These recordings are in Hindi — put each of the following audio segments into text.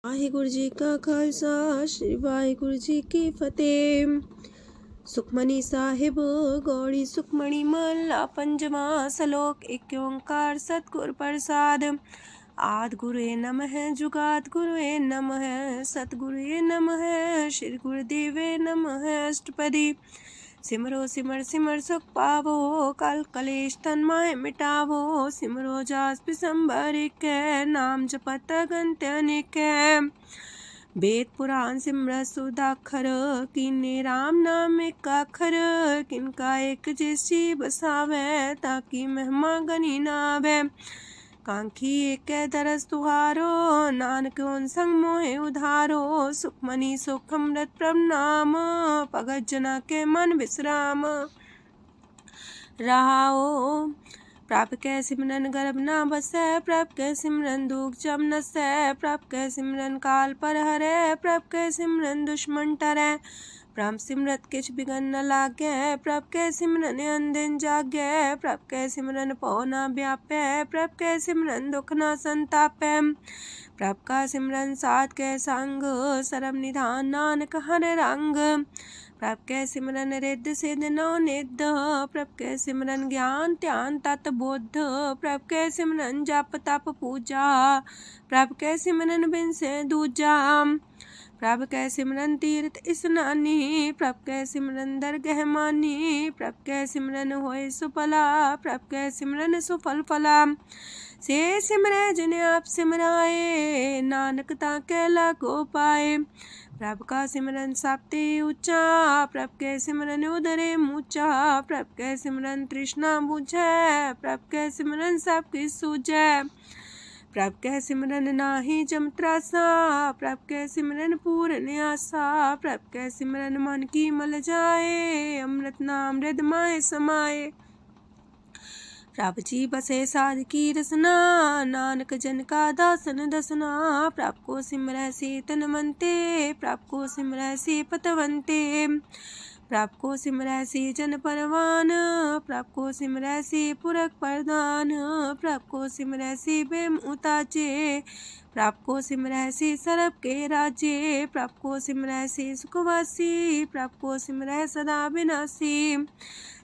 वाहिगुरु जी का खालसा श्री वाहिगुरु जी की फतेह। सुखमनी साहिब गौड़ी सुखमणी महला पंजवा सलोक। एक ओंकार सतगुर प्रसाद। आद गुरुए नमः जुगाद गुरुए नमः सतगुरुए नमः श्री गुरुदेवे नमः। अष्टपदी सिमरो सिमर सिमर सुख पावो कल कलेश तन माहे मिटावो। सिमरो जास पिसंबर के नाम जपत अगंत अनेक। वेद पुराण सिमरत सुदाखर किन्ने राम नाम एक अखर। किनका एक जैसी बसावे ताकि महिमा गनी नावे। कांखी एक दरस तुहारो नानक उन संग मोहे उधारो। सुखमनी सुख अमृत प्रणाम भगत जना के मन विश्राम। रहाओ प्रभ कै सिमरन गर्भ ना बसै। प्रभ कै सिमरन दुख जम नसै। प्रभ कै सिमरन काल पर हरै। प्रभ कै सिमरन दुश्मन टरै। प्रभ सिमरत किछ बिगन न लागै। प्रभ कै सिमरन अनदिन जागै। प्रभ कै सिमरन पौ ना व्यापै। प्रभ कै सिमरन दुख ना संतापै। प्रभ का सिमरन साध कै संग सरम निधान नानक हर रंग। प्रभ कै सिमरन रिद्ध सिद्ध नौ निध। प्रभ कै सिमरन ज्ञान ध्यान तत बुद्ध। प्रभ कै सिमरन जप तप पूजा। प्रभ कै सिमरन बिन से दूजा। प्रभ कै सिमरन तीर्थ स्नानी। प्रभ कै सिमरन दरगह मानी। प्रभ कै सिमरन होय सुफला। प्रभ कै सिमरन सुफल फला। से सिमरै जिन आप सिमराए नानक ताके लागो पाए। प्रभ का सिमरन सबते ऊंचा। प्रभ कै सिमरन उदरे मूचा। प्रभ कै सिमरन तृष्णा बुझै। प्रभ कै सिमरन सब किछ सूझै। प्रभ कै सिमरन नाही जम त्रासा। प्रभ कै सिमरन पूर्ण आसा। प्रभ कै सिमरन मन की मल जाए। अमृत नाम हृदय माहे समाए। प्रभ जी बसे साध की रसना नानक जन का दासन दसना। प्रभ को सिमरै से तन मनते। प्रभ को सिमरै से पतवंते। प्रभ को सिमरै से जन परवान। प्रभ को सिमरै से पुरख प्रधान। प्रभ को सिमरै से बेम उताचे। प्रभ को सिमरै से सरब के राजे। प्रभ को सिमरै से सुखवासी। प्रभ को सिमरै सदा विनाशी।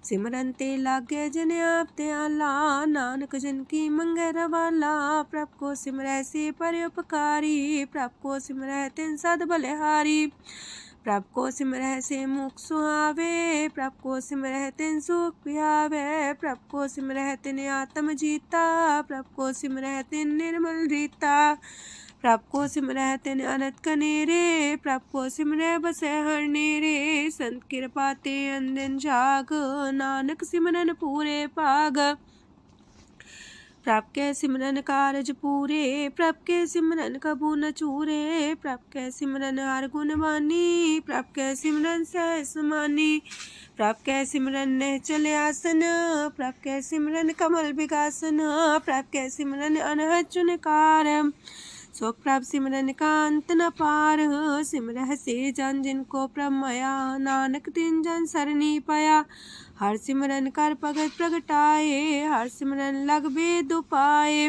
सिमरन ते लागे जिन आप दयाला नानक जन की मंगै रवाला। प्रभ को सिमरै से परोपकारी। प्रभ को सिमरै तिन सद बलिहारी। प्रभ को सिमरै से मुख सुहावे। प्रभ को सिमरै तिन सुख पिहावे। प्रभ को सिमरै तिन आत्म जीता। प्रभ को सिमरै तिन निर्मल रीता। प्रभ को सिमरै तिन अनंत कनेरे। प्रभ को सिमरै बसै हर नेरे। संत कृपा ते अनदिन जाग नानक सिमरन पूरे पाग। प्रभ कै सिमरन कारज पूरे। प्रभ कै सिमरन कबू न चूरे। प्रभ कै सिमरन हर गुण वानी। प्रभ कै सिमरन सहस समानी। प्रभ कै सिमरन निश्चल आसन। प्रभ कै सिमरन कमल विगासन। प्रभ कै सिमरन अनहद चुनकार। सो प्रभ सिमरन का अंत न पार। सिमरह से जन जिनको प्रभ माया नानक तिन जन सरनी पाया। हर सिमरन कर भगत प्रगटाए। हर सिमरन लग वेद उपाय।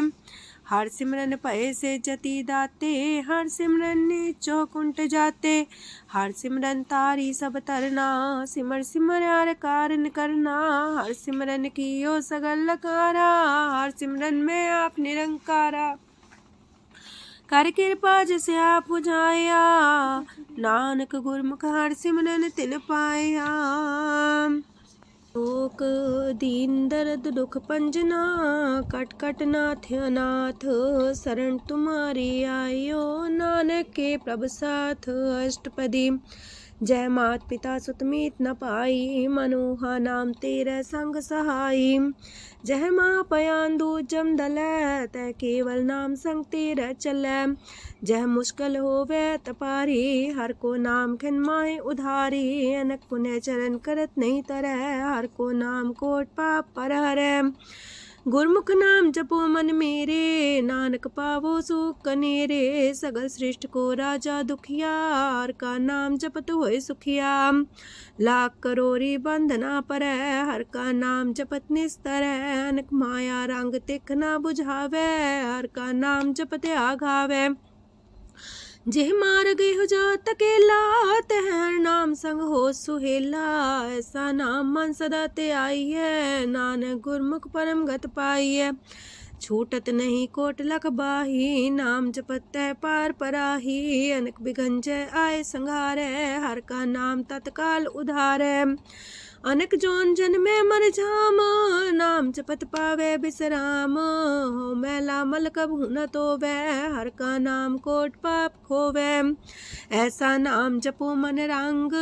हर सिमरन भय से जति दाते। हर सिमरन नीचो कुंट जाते। हर सिमरन तारी सब तरना। सिमर सिमर हर कारण करना। हर सिमरन कियो सगल लकारा। हर सिमरन में आप निरंकारा। कर कृपा जिसे आप बुझाया। नानक गुरमुख हर सिमरन तिन पाया। लोक दीन दर्द दुख पंजना। कट कट नाथ अनाथ। शरण तुम्हारी आयो नानक के प्रभ साथ। अष्टपदी जय मात पिता सुत मीत न पाई। मनोहा नाम तेरे संग सहाई। जय माँ पयान दूज जम दलै। तै केवल नाम संग तेरे चलै। जह मुश्किल होवे तपारी। हर को नाम खिन माहे उधारी। अनक पुण्य चरण करत नहीं तरह। हर को नाम कोट पाप पर हरै। गुरमुख नाम जपो मन मेरे। नानक पावो सुख कनेरे। सगल सृष्टि को राजा दुखिया। हर का नाम जपत होए सुखिया। लाख करोड़ी बंधना पर। हर का नाम जपत निस्तर। अनक माया रंग तिख ना बुझावे। हर का नाम जपत आघावे। जेह मार गए हो जो तकेला, तह हर नाम संग हो सुहेला। ऐसा नाम मन सदा ते आई है, नानक गुरमुख परम गत पाई है। छूटत नहीं कोट लख बाही, नाम जपत है पार पराही। अनक बिगंजय आए संघारे, हर का नाम तत्काल उधारे। अनक जोन जन्मे मर जाम, नाम जपत पावे बिसराम। हो मैला मल कबहु न तोवे, हर का नाम कोट पाप खोवे। ऐसा नाम जपो मन रंग,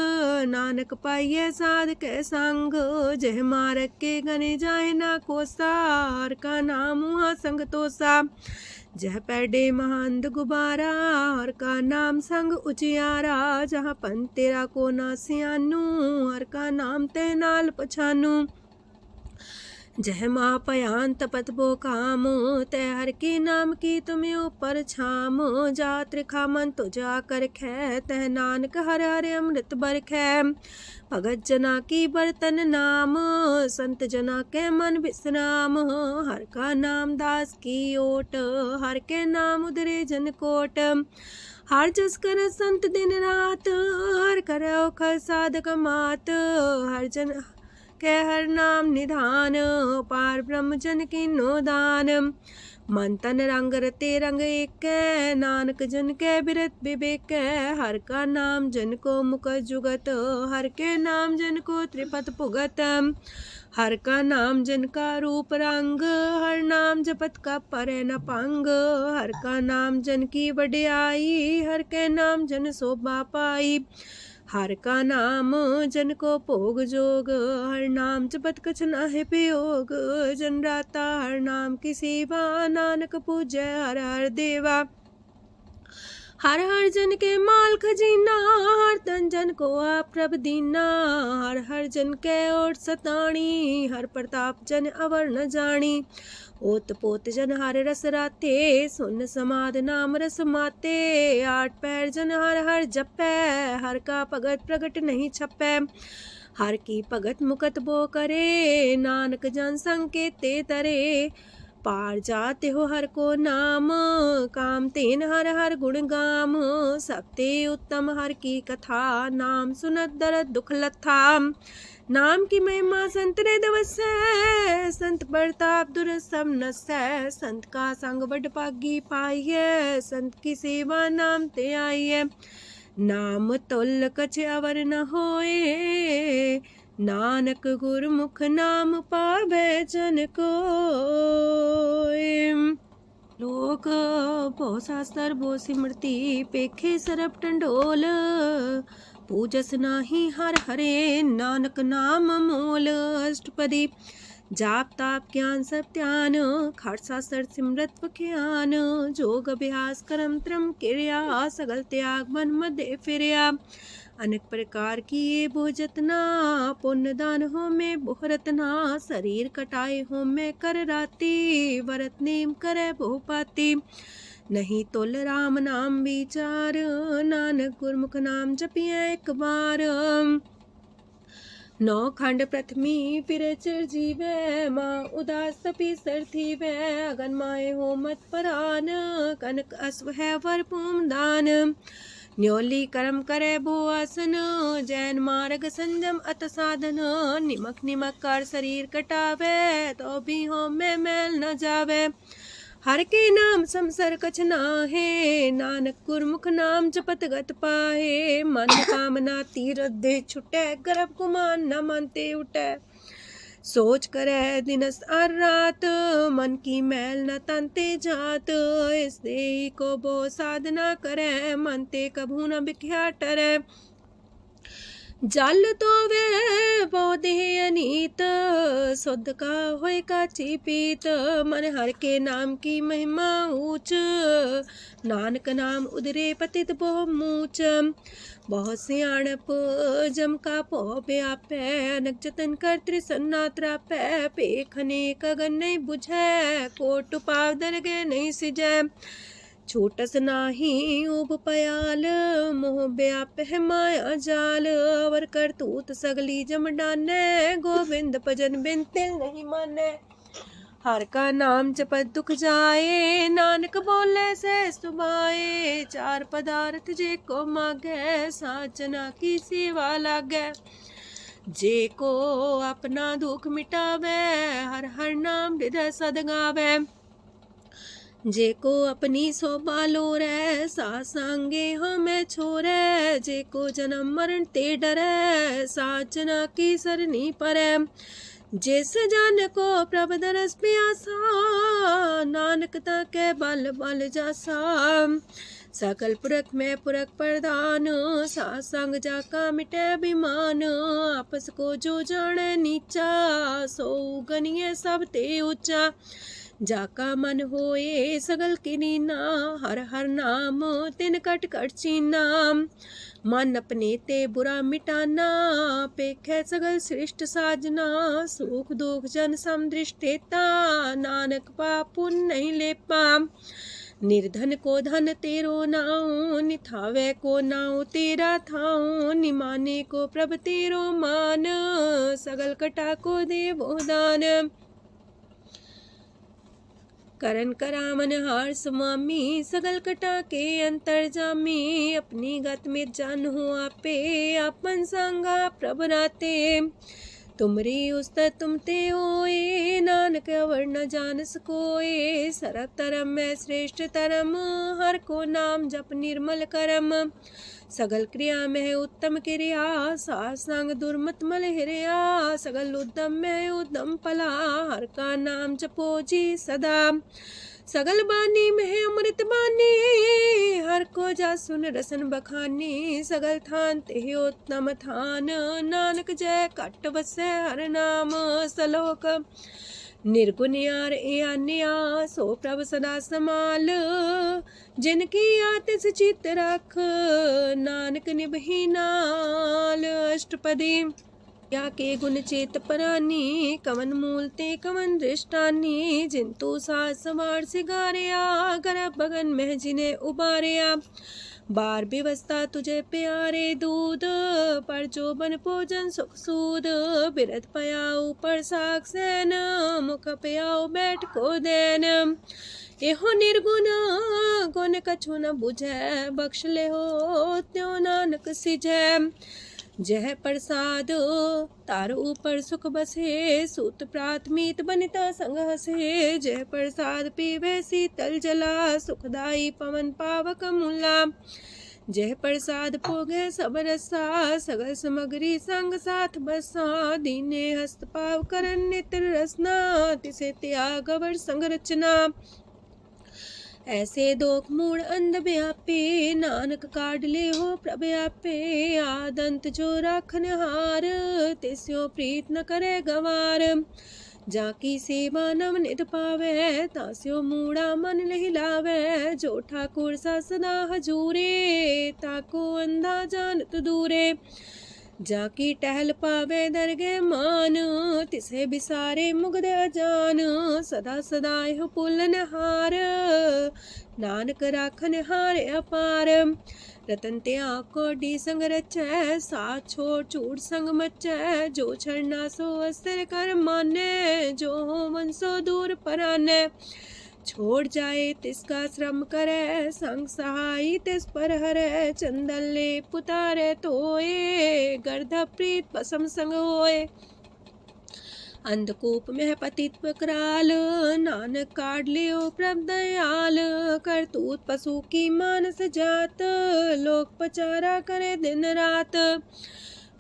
नानक पाइये साध के संग। जह मारक के गने जाए ना कोसा, हर का नाम हुआ संग तोसा। जह पैडे महांद गुबारा, हर का नाम संग उजियारा। जहाँ पन तेरा को ना सियानू, हर का नाम ते नाल पछानू। जह माँ पयान तपत बो काम, तय हर के नाम की तुम्हें ऊपर छाम। जा त्रिखा मन तो जा कर खे, तह नानक हर हर अमृत बरखै। भगत जना की बर्तन नाम, संत जना के मन विश्राम। हर का नाम दास की ओट, हर के नाम उधरे जन कोट। हर जस कर संत दिन रात, हर करो खर साधक मात। हर जन के हर नाम निधान, पार ब्रह्म जन की नो दान। मन तन रंग रते रंग एक, नानक जन के बिरत विवेक। हर का नाम जन को मुख जुगत, हर के नाम जन को त्रिपत भुगत। हर का नाम जन का रूप रंग, हर नाम जपत का परे न पंग। हर का नाम जन की वड्याई, हर के नाम जन शोभा पाई। हर का नाम जन को भोग जोग, हर नाम जपत कछ नाहि वियोग। जन राता हर नाम की सेवा, नानक पूजै हर हर देवा। हर हर जन के माल खजीना, हर तन जन को आप प्रभ दीना। हर हर जन के ओट सताणी, हर प्रताप जन अवर न जानी। ओत पोत जन हर रस राते, सुन समाद नाम रस माते। आठ पैर जन हर हर जपै, हर का भगत प्रगट नहीं छपै। हर की भगत मुकत बो करे, नानक जन संकेते तरे। पार जाते हो हर को नाम, काम तेन हर हर गुण गाम। सबते उत्तम हर की कथा, नाम सुनत दरद दुख लथा। नाम की महिमा संत रे दवसै, संत प्रताप दुर सब नसै। संत का संग बड़ पागी पाइयै, संत की सेवा नाम ते आइयै। नाम तुल कछ अवर न होए, नानक गुरमुख नाम पावै जन कोय। लोक बहु शास्त्र बहु सिमरती, पेखे सरब टंडोल। पूजस नाही हर हरे, नानक नाम मोल। अष्टपदी जाप ताप ज्ञान सब ध्यान, खालसा सर सिमरत बख्यान। जोग अभ्यास करम त्रम क्रिया, सगल त्याग मन मध्य फिरया। अनेक प्रकार की ये बहु जतना, पुण्य दान हो में बहु रतना। शरीर कटाए हो में कर राती, वरत नेम करे बहु पाती। नहीं तुल राम नाम विचार, नानक गुरमुख नाम जपिए एक बार। नौ खंड प्रथमी फिर चिर जीवै, माँ उदास तपी सर थीवै। अगन माए हो मत परान, कनक अश्व है वर पूम दान। न्योली कर्म करे भो आसन, जैन मार्ग संजम अत साधन। निमक निमक कर शरीर कटावे, तो भी हो में मैल न जावे। हर के नाम समसर कछ नाहे, नानक गुरमुख नाम जपत गत पाहे। मन कामना तीरथ दे छुटै, गर्भ गुमान न मानते उठै। सोच करे दिनस और रात, मन की मैल न तनते जात। इस देही को बो साधना करे, मनते कभू न बिख्या टरै। जल तो वे बहु देह अनीत, शुद्ध का होय काची पीत। मन हर के नाम की महिमा ऊंच, नानक नाम उदरे पतित बहु मूच। बहुत सियाणप जम का पो व्यापै, अनक जतन कर त्रिसन्ना त्रापै। पेखने कगन नहीं बुझै, कोट पाव दरगे नहीं सिजै। छोटस नाही उब पयाल, मोह व्याप है माया जाल। अवर करतूत सगली जम डानै, गोविंद भजन बिन तिल नहीं मानै। हर का नाम जपत दुख जाए, नानक बोले से सुभाए। चार पदार्थ जे को मागे, साजना की सेवा लागे। जे को अपना दुख मिटावे, हर हर नाम हृदय सद गावे। जे को अपनी शोभा लोरे, सासंगे हमें छोरे। जे को जन्म मरण ते डरे, साजना की सरनी परे। जिस जन को प्रभ दरस प्यासा, नानक ताके बल बल जासा। सकल पुरख में पुरख प्रधान, सासंग जाका मिटे अभिमान। आपस को जो जाने नीचा, सो गनिए सब ते ऊंचा। जाका मन होए सगल किनीना, हर हर नाम तिन कट कट चीना। मन अपने ते बुरा मिटाना, पेखे सगल सृष्ट साजना। सुख दुख जन समदृष्टेता, नानक पाप पुण्य नहीं लेपा। निर्धन को धन तेरो नाऊ, निथावे को नाऊ तेरा थाऊ। निमाने को प्रभ तेरो मान, सगल कटा को देवो दान। करन करामन हार समामी, सगल कटा के अंतर जामी। अपनी गत में जान हो आपे, अपन संगा प्रभ राते। तुमरी उस्ता तुम ते होए, नानक अवर न जान सकोए। सरब तरम में श्रेष्ठ तरम, हर को नाम जप निर्मल करम। सगल क्रिया में उत्तम क्रिया, सासंग दुर्मत मल हिरिया। सगल उद्यम में उद्यम पला, हर का नाम जपो जी सदा। सगल बानी में अमृत बानी, हर को जा सुन रसन बखानी। सगल थान ते उत्तम थान, नानक जय कट बसे हर नाम सलोक। निर्गुण यार आन्या, सो प्रभ सदा समाल। जिनकी आतिस चित रख, नानक निभही नाल। अष्टपदी या के गुण चेत परानी, कवन मूल ते कवन दृष्टानी। जिंतु सास सवार सिगारिया, गर्भ बगन में जिन्हें उबारिया। बार व्यवस्था तुझे प्यारे दूध, पर जो बन भोजन सुख सूद। बिरत पयाऊ पर साग सैन, मुख पयाऊ बैठ को देन। एहो निर्गुण गुण कछु न बुझे, बख्श ले हो त्यों नानक सिझे। जह प्रसाद तार ऊपर सुख बसे, सूत प्रात मीत बनिता संग हसे। जह प्रसाद पीवे शीतल जला, सुखदाई पवन पावक मूला। जह प्रसाद भोगे सब रसा, सगल समग्री संग साथ बसा। दीने हस्त पाव करन नित्र रसना, तिसे त्याग अवर संग रचना। ऐसे दोख मूड अंध व्यापे, नानक काढ़ ले हो प्रभ आपे। आदंत जो राखन हार, तिस्यो प्रीत न करे गवार। जाकी सेवा नव निध पावे, तास्यो मूड़ा मन लहिलावे। जो ठाकुर सा सदा हजूरे, ताको अंधा जानत दूरे। जाकी टहल पावे दरगे मान, तिसे बिसारे मुग्ध अजान। सदा सदा हो पुलन हार, नानक राखन हार अपार। रतन त्याग कोडी संग रचै, साथ छोड़ चूड़ संग मचै। जो छरना सो अस्तर कर माने, जो हो मन सो दूर पराने। छोड़ जाए तिसका श्रम करे, संग सहाय तिस पर हरे। चंदन ले पुतारे तोए, गर्ध प्रीत पसम संग होए। अंधकूप में पतित कराल, नानक काढ़ लियो प्रभ दयाल। करतूत पशु की मानस जात, लोक पचारा करे दिन रात।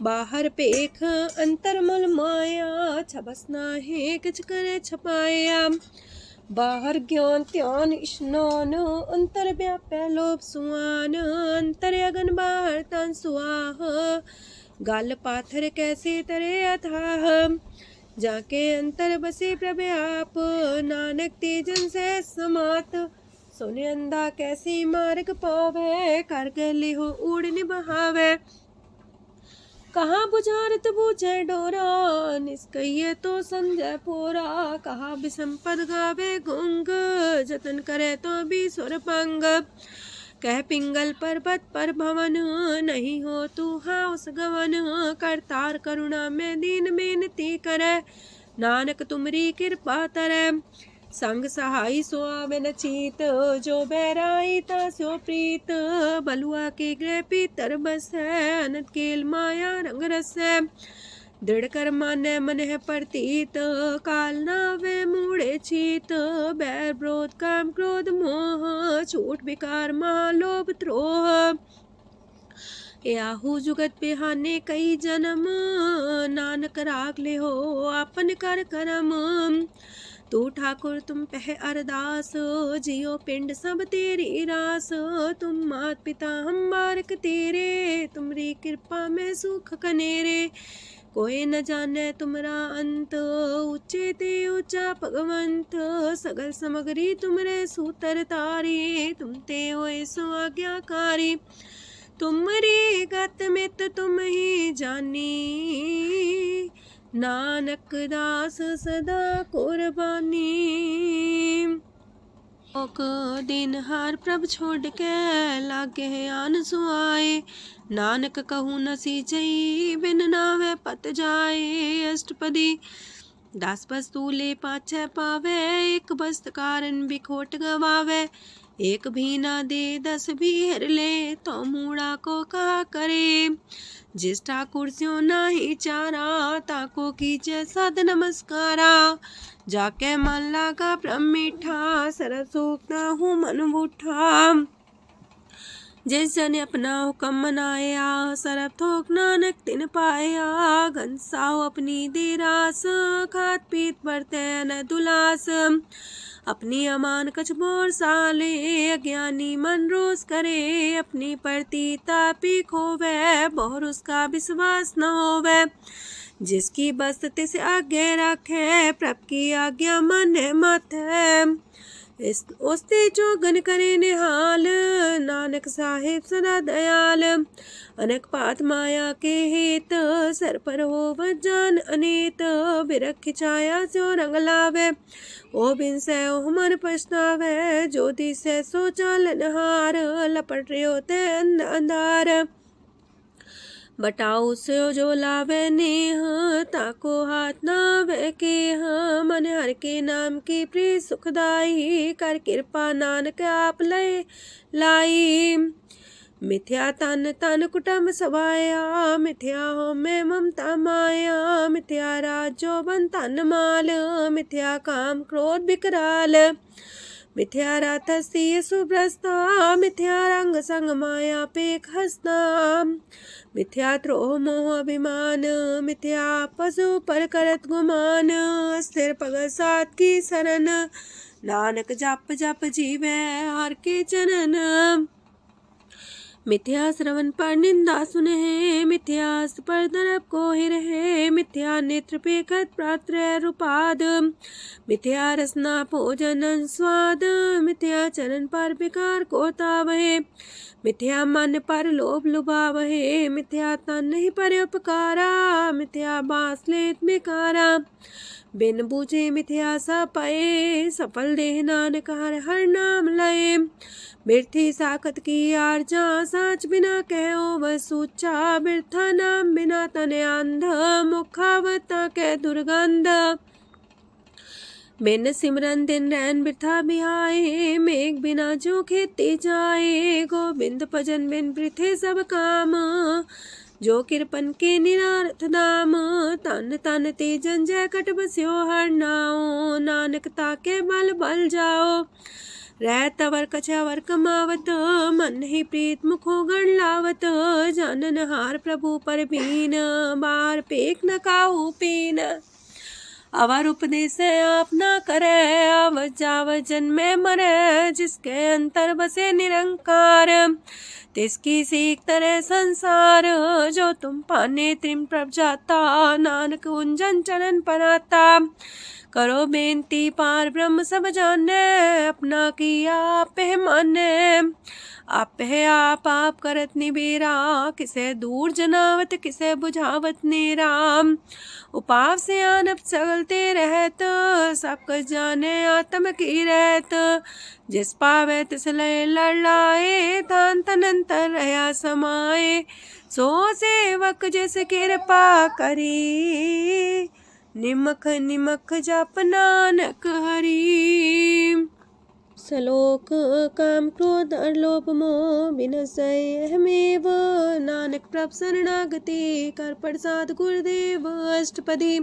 बाहर पेख अंतर मुल माया, छबस नाहे किछ करे छपाया। बाहर ज्ञान त्यान स्नान, अंतर व्यापै लोभ सुआन। अंतर अगन बाहर तन सुआह, गल पाथर कैसे तरे अथाह। जाके अंतर बसे प्रभ आप, नानक तेजन से समात। सोने अंधा कैसे मार्ग पावे, कर गले हो उड़ निबहावे। कहाँ बुझारत बूझे डोरा, निष्कइये तो संजय पोरा। कहा विसंपद गावे गुंग, जतन करे तो भी सुर पंग। कह पिंगल पर्वत पर भवन, नहीं हो तू हाउस गवन। करतार करुणा में दीन बेनती करे, नानक तुमरी कृपा तरੈ। संग सहाई सो आवे न चीत, जो बैराई तास्यो प्रीत। बलुआ के गृह पीतर बसै, अनंत केल माया रंग रसै। दृढ़ कर मानै मन है प्रतीत, काल नावे मूढ़े चीत। बैर विरोध काम क्रोध मोह, छूट विकार महालोभ द्रोह। याहू जुगत बिहाने कई जन्म, नानक राख ले हो आपन कर करम। तू ठाकुर तुम पह अरदास, जियो पिंड सब तेरी रास। तुम मात पिता हम बारक तेरे, तुमरी कृपा में सुख कनेरे। कोई न जाने तुमरा अंत, ऊंचे ते ऊंचा भगवंत। सगल समगरी तुमरे सूतर तारी, तुम ते होए सो आज्ञाकारी। तुमरी गत मित तुम ही जानी, नानक दास सदा कुर्बानी। ओक दिन हार प्रभ छोड़ के, लागे आन सुआए। नानक कहूँ न सीचई, बिन नावे पत जाए। अष्टपदी दास वस्तु ले पाछै पावे, एक बस्त कारण बिखोट गवावे। एक भी ना दे दस भी हर ले, तो मूड़ा को कहा करे। जिस ठाकुर स्यो नाही चारा, ताको कीजे सद नमस्कारा। जाके मन लागा ब्रह्म मीठा, सरल सूखना हूँ मन बूठा। जिस जन अपना हुक्म मनाया, सरब थोक नानक तिन पाया। घनसाओ अपनी दे रास, खात पीत बरते न दुलास। अपनी अमान कछ बोर साले, अज्ञानी मन रोस करे। अपनी परती तापी खोवे, बोर उसका विश्वास न होवे। जिसकी बस्त तिस आगे रखे, प्रभ की आज्ञा माने माथे। ओस्ते चौगन करे निहाल, नानक साहिब सदा दयाल। अनक पात माया के हेत, सर पर हो जान अनेत। बिरख छाया स्यो रंग लावे, ओ बिन से ओह मन पछतावे। जो दिसे सो चालन हार, लपट रहो ते अंधार। बटाऊ से जो लावे नेह, ताको हाथ नावे केह। मन हर के नाम की प्रीत सुखदाई, कर कृपा नानक आप लय लाई। मिथ्या तन तन कुटुम्ब सवाया, मिथ्या हो में ममता माया। मिथ्या राजो बन तन माल, मिथ्या काम क्रोध विकराल। मिथ्या रातसी सुभ्रस्ता, मिथ्या रंग संग माया पेख हस्ता। मिथ्या द्रोह मोह अभिमान, मिथ्या पशु पर करत गुमान। स्थिर पग सात की शरण, नानक जप जप जीवे हर के चरण। मिथ्या श्रवण पर निंदा सुने, मिथ्या पर दरब को ही रहे। मिथ्या नेत्र पेखत प्रात्र रूपाद, मिथ्या रसना भोजन स्वाद। मिथ्या चरण पर विकार को तावहे, मिथ्या मन पर लोभ लुभावहे। मिथ्या तन नहीं पर उपकारा, मिथ्या बास लेत बेकारा। बिन बूझे मिथ्या सा पाए, सफल देह नानक हर हर नाम लय। बिरथी साखत की आरजा, साच बिना कहो वह सूचा। बिरथा नाम बिना तने अंध, मुखावता के दुर्गंध। बिन सिमरन दिन रैन बिरथा बिहाए, मेघ बिना जो खेती जाए। गोविंद भजन बिन बिरथे सब काम, जो किरपन के निरारथ दाम। तन तन ते जंजय कट बस्यो हर नाओ, नानक ताके बल बल जाओ। रह तवर कछवर कमावत, मन ही प्रीत मुखो गण लावत। जानन हार प्रभु पर बीन, बार पेख न काहू पीन। अवर उपदेश आप न करे, आवत जावत जन्मे मरे। जिसके अंतर बसे निरंकार, तिसकी सीख तरह संसार। जो तुम पाने त्रिम प्रभ जाता, नानक उंजन चरण पर आता। करो बेनती पार ब्रह्म सब जाने, अपना किया आप माने। आप है आप करत निबेरा, किसे दूर जनावत किसे बुझावत नेरा। उपाव से आनप चलते रहत, सब कुछ जाने आत्म की रहत। जिस पावे तिस लय लड़ाए, तान तनंतर रहा समाए। सो सेवक जिस कृपा करी, निमख निमख जप नानक हरि। सलोक काम क्रोध और लोभ मोह बिनसै अहमेव, नानक प्रभ शरणागति कर प्रसाद गुरुदेव अष्टपदी।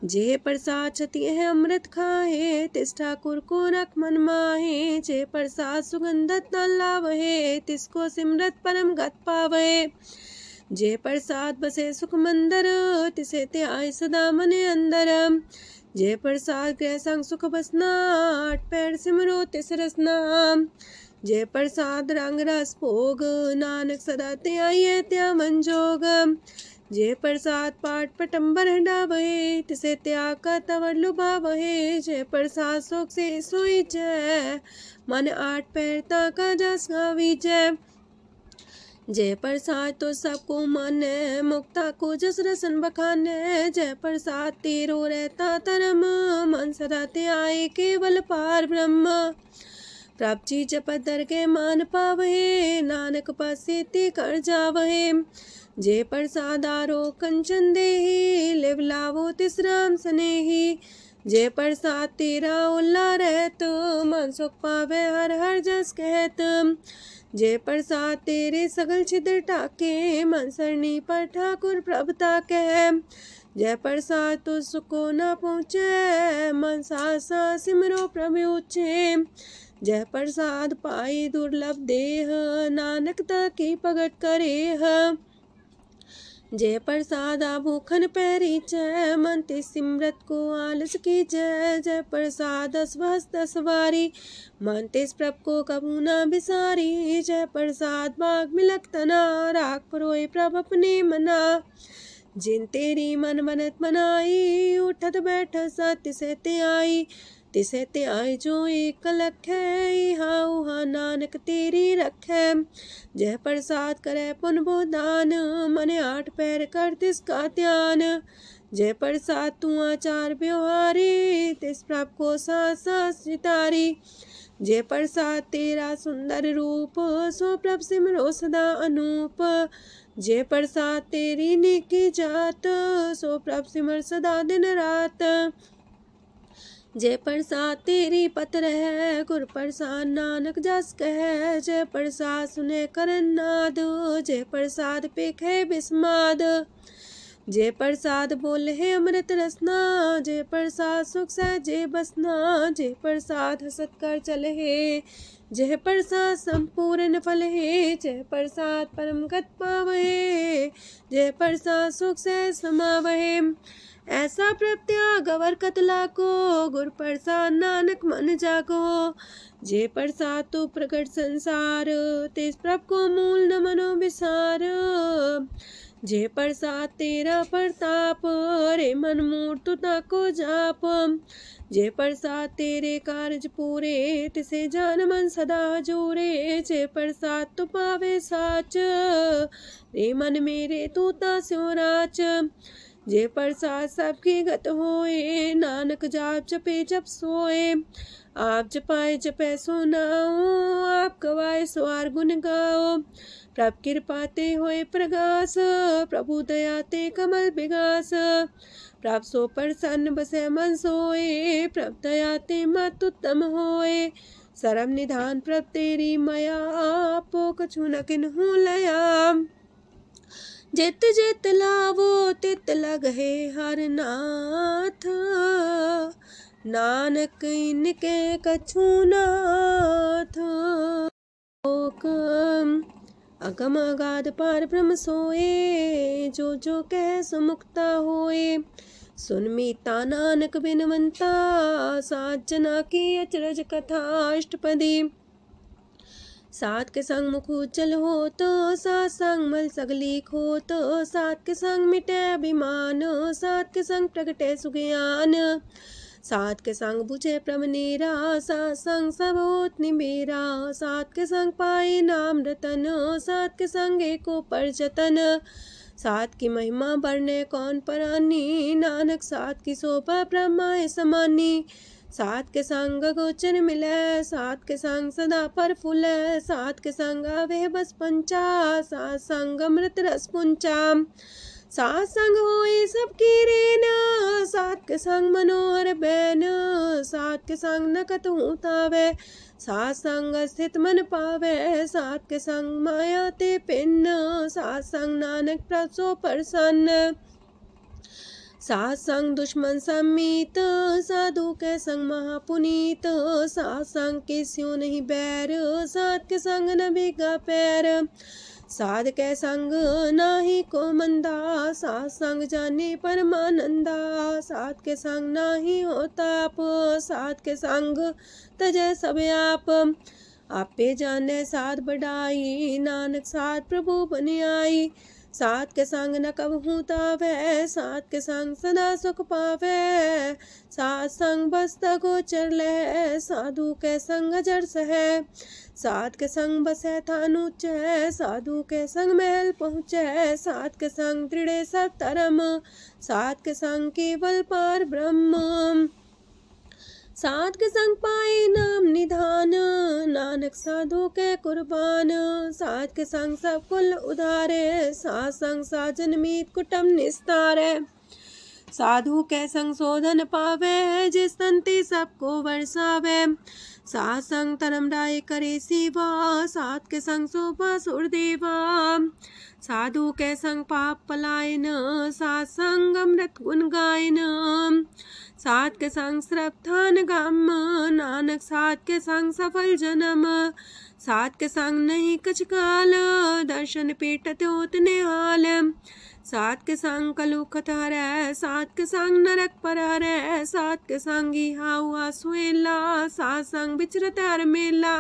जे प्रसाद छति है अमृत खाहे, तिस ठाकुर को रख मन माहे। जे प्रसाद सुगंधत न लावहे, तिसको सिमरत परम गत पावहे। जे प्रसाद बसे सुख मंदर, तिसे त्याय सदा मन अंदर। जे प्रसाद गृह संग सुख बसना, आठ पैर सिमरो तिस रसना। जे प्रसाद रंग रस भोग, नानक सदा त्याये त्या मन जोग। जे प्रसाद पाठ पटम्बर डावहे, तिसे त्याग का तवर लुभावहे। जे प्रसाद शोक से सोई जय, मन आठ पैर ताका जस गावी जय। जय प्रसाद तो सबको माने, मुक्ता को जस रसन बखाने। जय प्रसाद तेरो रहता धर्म, मन सदा त्याए केवल पार ब्रह्म। प्रभ जी जपत दर के मान पावहे, नानक पासे ते कर जावहे। जे प्रसाद आरो कंचन देही, लिव लावो तिस राम सनेही। जे प्रसाद तेरा उल्ला रहत, मन सुख पावे हर हर जस कहत। जे प्रसाद तेरे सगल छिद्र टाके, मन सरनी पर ठाकुर प्रभ ताके। जय प्रसाद तो सुको न पहुँचे, मन सा सिमरो प्रभु ऊँचे। जय प्रसाद पाई दुर्लभ देह, नानक ताकी प्रगट करेह। जय प्रसाद आभूखन पैरी जय, मन ते सिमरत को आलस की जय। जय प्रसाद अस्वस्थ सवारी, मन तेस प्रभ को कबू न बिसारी। जय प्रसाद बाग मिलक तना, राख परोए प्रभ अपने मना। जिन तेरी मन मनत मनाई, उठत बैठत सत्य से त्याई। तिसे त्याई जो एक लख है, इहा उहा नानक तेरी रखै। जय प्रसाद करे पुन बोदान, मन आठ पैर कर तिसका ध्यान। जय प्रसाद तू आचार व्यवहारी, तिस प्रभ को साथ साथ सितारी। जय प्रसाद तेरा सुंदर रूप, सो प्रभ सिमरो सदा अनूप। जय प्रसाद तेरी नेकी जात, सो प्रभ सिमर सदा दिन रात। जय प्रसाद तेरी पत्र है, गुर प्रसाद नानक जस कह। जय प्रसाद सुने करन नाद, जय प्रसाद पेखे बिस्माद। जय प्रसाद बोले है अमृत रसना, जय प्रसाद सुख सहजे बसना। जय प्रसाद हसत कर चले है, जय प्रसाद संपूर्ण फल है। जय प्रसाद परम गत पावहे, जय प्रसाद सुख सह समावहे। ऐसा प्रत्याग अवर कतला को, गुर प्रसाद नानक मन जागो। जय प्रसाद तो प्रकट संसार, तेज प्रभ को मूल न मनो विसार। जय प्रसाद तेरा प्रताप, रे मन मूर्त ताको जाप। जय प्रसाद तेरे कारज पूरे, तिसे जान मन सदा जोरे। जय प्रसाद तू पावे साच, रे मन मेरे तू तास्यो राच। जय प्रसाद सबकी गत होए, नानक जाप जपे जप सोए। आप जपाए जपै सो नाओ, आप गवाए सो आर गुण गाओ। प्रभ कृपा ते होए प्रगास, प्रभु दया ते कमल विगास। प्रभ सो प्रसन्न बसै मन सोए, प्रभ दया ते मत उत्तम होए। सरम निधान प्रभ तेरी मया, आपो कछु न किन्हु लया। जित जित लावो तित लगहे हर नाथ, नानक इनके कछु नाथ। अगम अगाध पार ब्रह्म सोए, जो जो कह सो मुक्ता होए। सुन मीता नानक बिनवंता, सात जना की अचरज कथा अष्टपदी। सात के संग मुख उज्जल हो तो, सात संग मल सगली खो तो। सात के संग मिटे अभिमान, सात के संग प्रगटे सुज्ञान। सात के संग बुझे प्रभ नेरा, सात संग सब होत निमेरा। सात के संग पाए नाम रतन, सात के संग एको पर जतन। सात की महिमा बरने कौन परानी, नानक सात की शोभा ब्रह्मा समानी। सात के संग गोचर मिले, सात के संग सदा पर फूले। सात के संग आवे बस पंचा, सात संग अमृत रस पुंचा। सात संग होए सबकी रेन, सात के संग मनोहर बैन, सात के संग न कतहु तावै, सात संग स्थित मन पावै, सात के संग माया ते पिन, सात संग नानक प्रसो प्रसन्न, सात संग दुश्मन समीत, साधु के संग महापुनीत, सात संग किस्यों नहीं बैर, सात के संग न भीगा पैर, साध के संग नाही को मंदा, सात संग जाने परमानंदा, सात के संग नाही हो ताप, सात के संग तजय सब आप, आपे जाने साध बढ़ाई, नानक साध प्रभु बन आई, सात के संग न कबहू तावै, सात के संग सदा सुख पावै, सात संग बसता गोचर लह, साधु के संग अजर सह, सात के संग बसै थान ऊंचै, साधु के संग महल पहुँचै, सात के संग दृढ़ सब धर्म, सात के संग केवल पार ब्रह्म, सात के संग पाए नाम निधान, नानक साधु के कुर्बान, सात के संग सब कुल उधारे, सात संग साजन मीत कुटुम निस्तारे, साधु के संग शोधन पावे, जिस संति सबको वर्षावे, सात संग धर्म राय करे सेवा, सात के संग शोभा सुरदेवा, साधु के संग पाप पलायन, सात संग अमृत गुण गायन, सात के संग श्रद्धान गम, नानक सात के संग सफल जन्म, सात के संग नहीं कछ काल, दर्शन पेटत होत निहाल, सात के संग कलुखत हरै, सात के संग नरक पर हरै, सात के संग इहा हुआ सुहेला, सात संग विचरत हर मेला,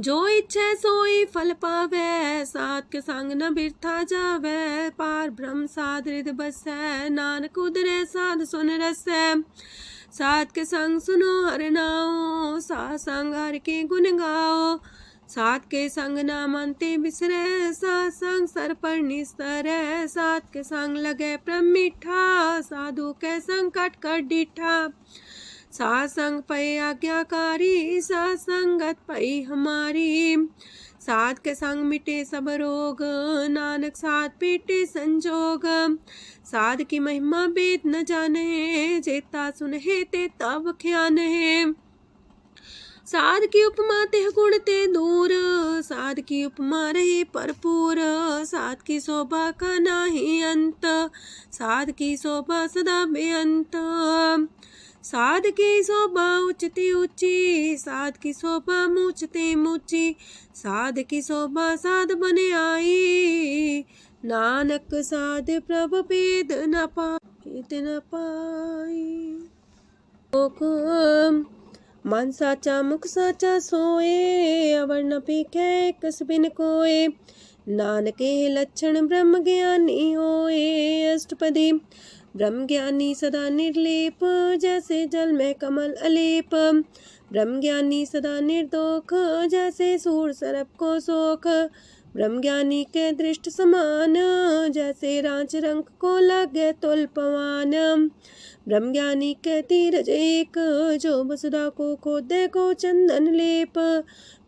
जो इच्छा सोई फल पावै, सात के संग न बिरथा जावै, पार ब्रह्म साध हृदय बसै, नानक उदरै साध सुन रसै, सात के संग सुनो हर नाओ, सात संग हर के गुण गाओ, सात के संग ना मानते बिसरै, सात संग सर पर निस्तरै, सात के संग लगे प्रेम मीठा, साधु के संग कट कर डीठा, सात संग पै आज्ञाकारी, सात संगत पै हमारी, सात के संग मिटे सब रोग, नानक सात पीटे संजोग, साध की महिमा वेद न जाने, जेता सुनहे ते तब ख्यान है, साध की उपमा तेह गुण ते दूर, साध की उपमा रही भरपूर, साध की शोभा का नाही अंत, साध की शोभा सदा बेअंत, साध की शोभा उच्चती ऊंची, साध की शोभा मूचते मूची, साध की शोभा साध बने आई, नानक साध प्रभ भेद न पाई, मन साचा मुख साचा सोए, अवर न पीखे कस बिन कोए, नानके लक्षण ब्रह्म ज्ञानी होए, अष्टपदी ब्रह्म ज्ञानी सदा निर्लेप, जैसे जल में कमल अलेप, ब्रह्म ज्ञानी सदा निर्दोख, जैसे सूर सरप को सोख, ब्रह्म ज्ञानी के दृष्ट समान, जैसे रांच रंग को लगे तुल पवान, ब्रह्म ज्ञानी के तीरज एक, जो वसुधा को खोदे को चंदन लेप,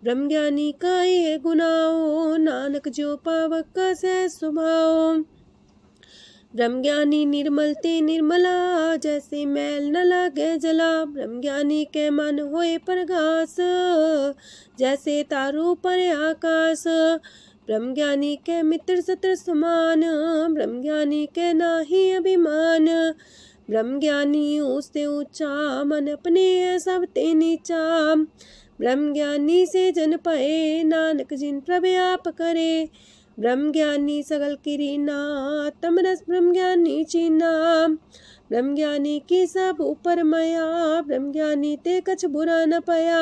ब्रह्म ज्ञानी का ये गुनाओ, नानक जो पावक का सह स्वभाव, ब्रह्म ज्ञानी निर्मल ते निर्मला, जैसे मैल न लागे जला, ब्रह्म ज्ञानी के मन होए प्रगास, जैसे तारों पर आकाश, ब्रह्म ज्ञानी के मित्र सत्र समान, ब्रह्म ज्ञानी के नाही अभिमान, ब्रह्म ज्ञानी ऊंचते ऊंचा, मन अपने सब ते नीचा, ब्रह्म ज्ञानी से जन पाए, नानक जिन प्रभु आप करे, ब्रह्म ज्ञानी सगल किरीना, तमरस ब्रह्म ज्ञानी चीना, ब्रह्म ज्ञानी की सब ऊपर माया, ब्रह्म ज्ञानी ते कछ बुरा न पाया,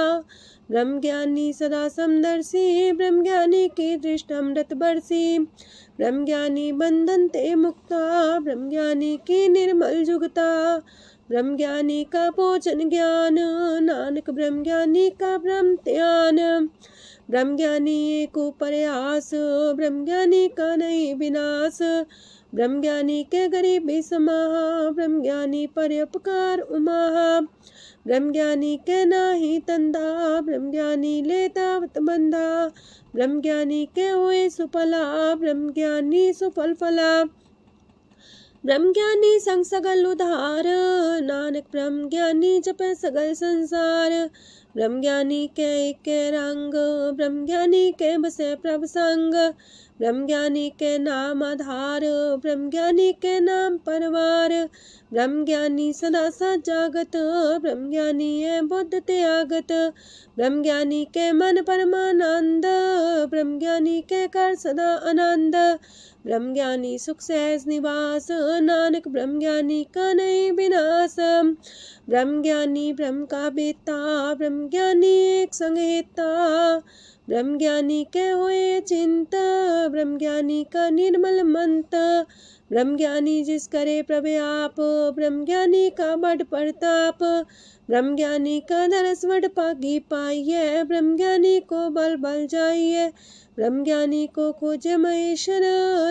ब्रह्म ज्ञानी सदा समदर्शी, ब्रह्म ज्ञानी की दृष्ट अमृत बरसी, ब्रह्म ज्ञानी बंधन ते मुक्ता, ब्रह्म ज्ञानी की निर्मल जुगता, ब्रह्म ज्ञानी का भोजन ज्ञान, नानक ब्रह्म ज्ञानी का ब्रह्म ध्यान, ब्रह्म ज्ञानी एक प्रयास, ब्रह्म ज्ञानी का नहीं विनाश, ब्रह्म ज्ञानी के गरीबी समाहा, ब्रह्म ज्ञानी पर उपकार उमाहा, ब्रह्म ज्ञानी के नाही तंदा, ब्रह्म ज्ञानी लेतावत बंधा। ब्रह्म ज्ञानी के हुए सुफला, ब्रह्म ज्ञानी सुफल फला। ब्रह्म ज्ञानी संग सगल उधार, नानक ब्रह्म ज्ञानी जपे सगल संसार। ब्रह्म ज्ञानी के एक रंग, ब्रह्म ज्ञानी के बसे प्रभ संग। ब्रह्म ज्ञानी के नाम आधार, ब्रह्म ज्ञानी के नाम परवार। ब्रह्म ज्ञानी सदा सजागत, ब्रह्म ज्ञानी है बुद्ध त्यागत। ब्रह्म ज्ञानी के मन परमानंद, ब्रह्म ज्ञानी के कर सदा आनंद। ब्रह्म ज्ञानी सुख सहज निवास, नानक ब्रह्म ज्ञानी का नहीं विनाश। ब्रह्म ज्ञानी ब्रह्म का बेता, ब्रह्म ज्ञानी एक संग हेता। ब्रह्म ज्ञानी के हुए चिंता, ब्रह्म ज्ञानी का निर्मल मंत। ब्रह्म ज्ञानी जिस करे प्रभु आप, ब्रह्म ज्ञानी का बड़ प्रताप। ब्रह्म ज्ञानी का दरस वड पागी पाइये, ब्रह्म ज्ञानी को बल बल जाइए। ब्रह्म ज्ञानी को खोजे महेश्वर,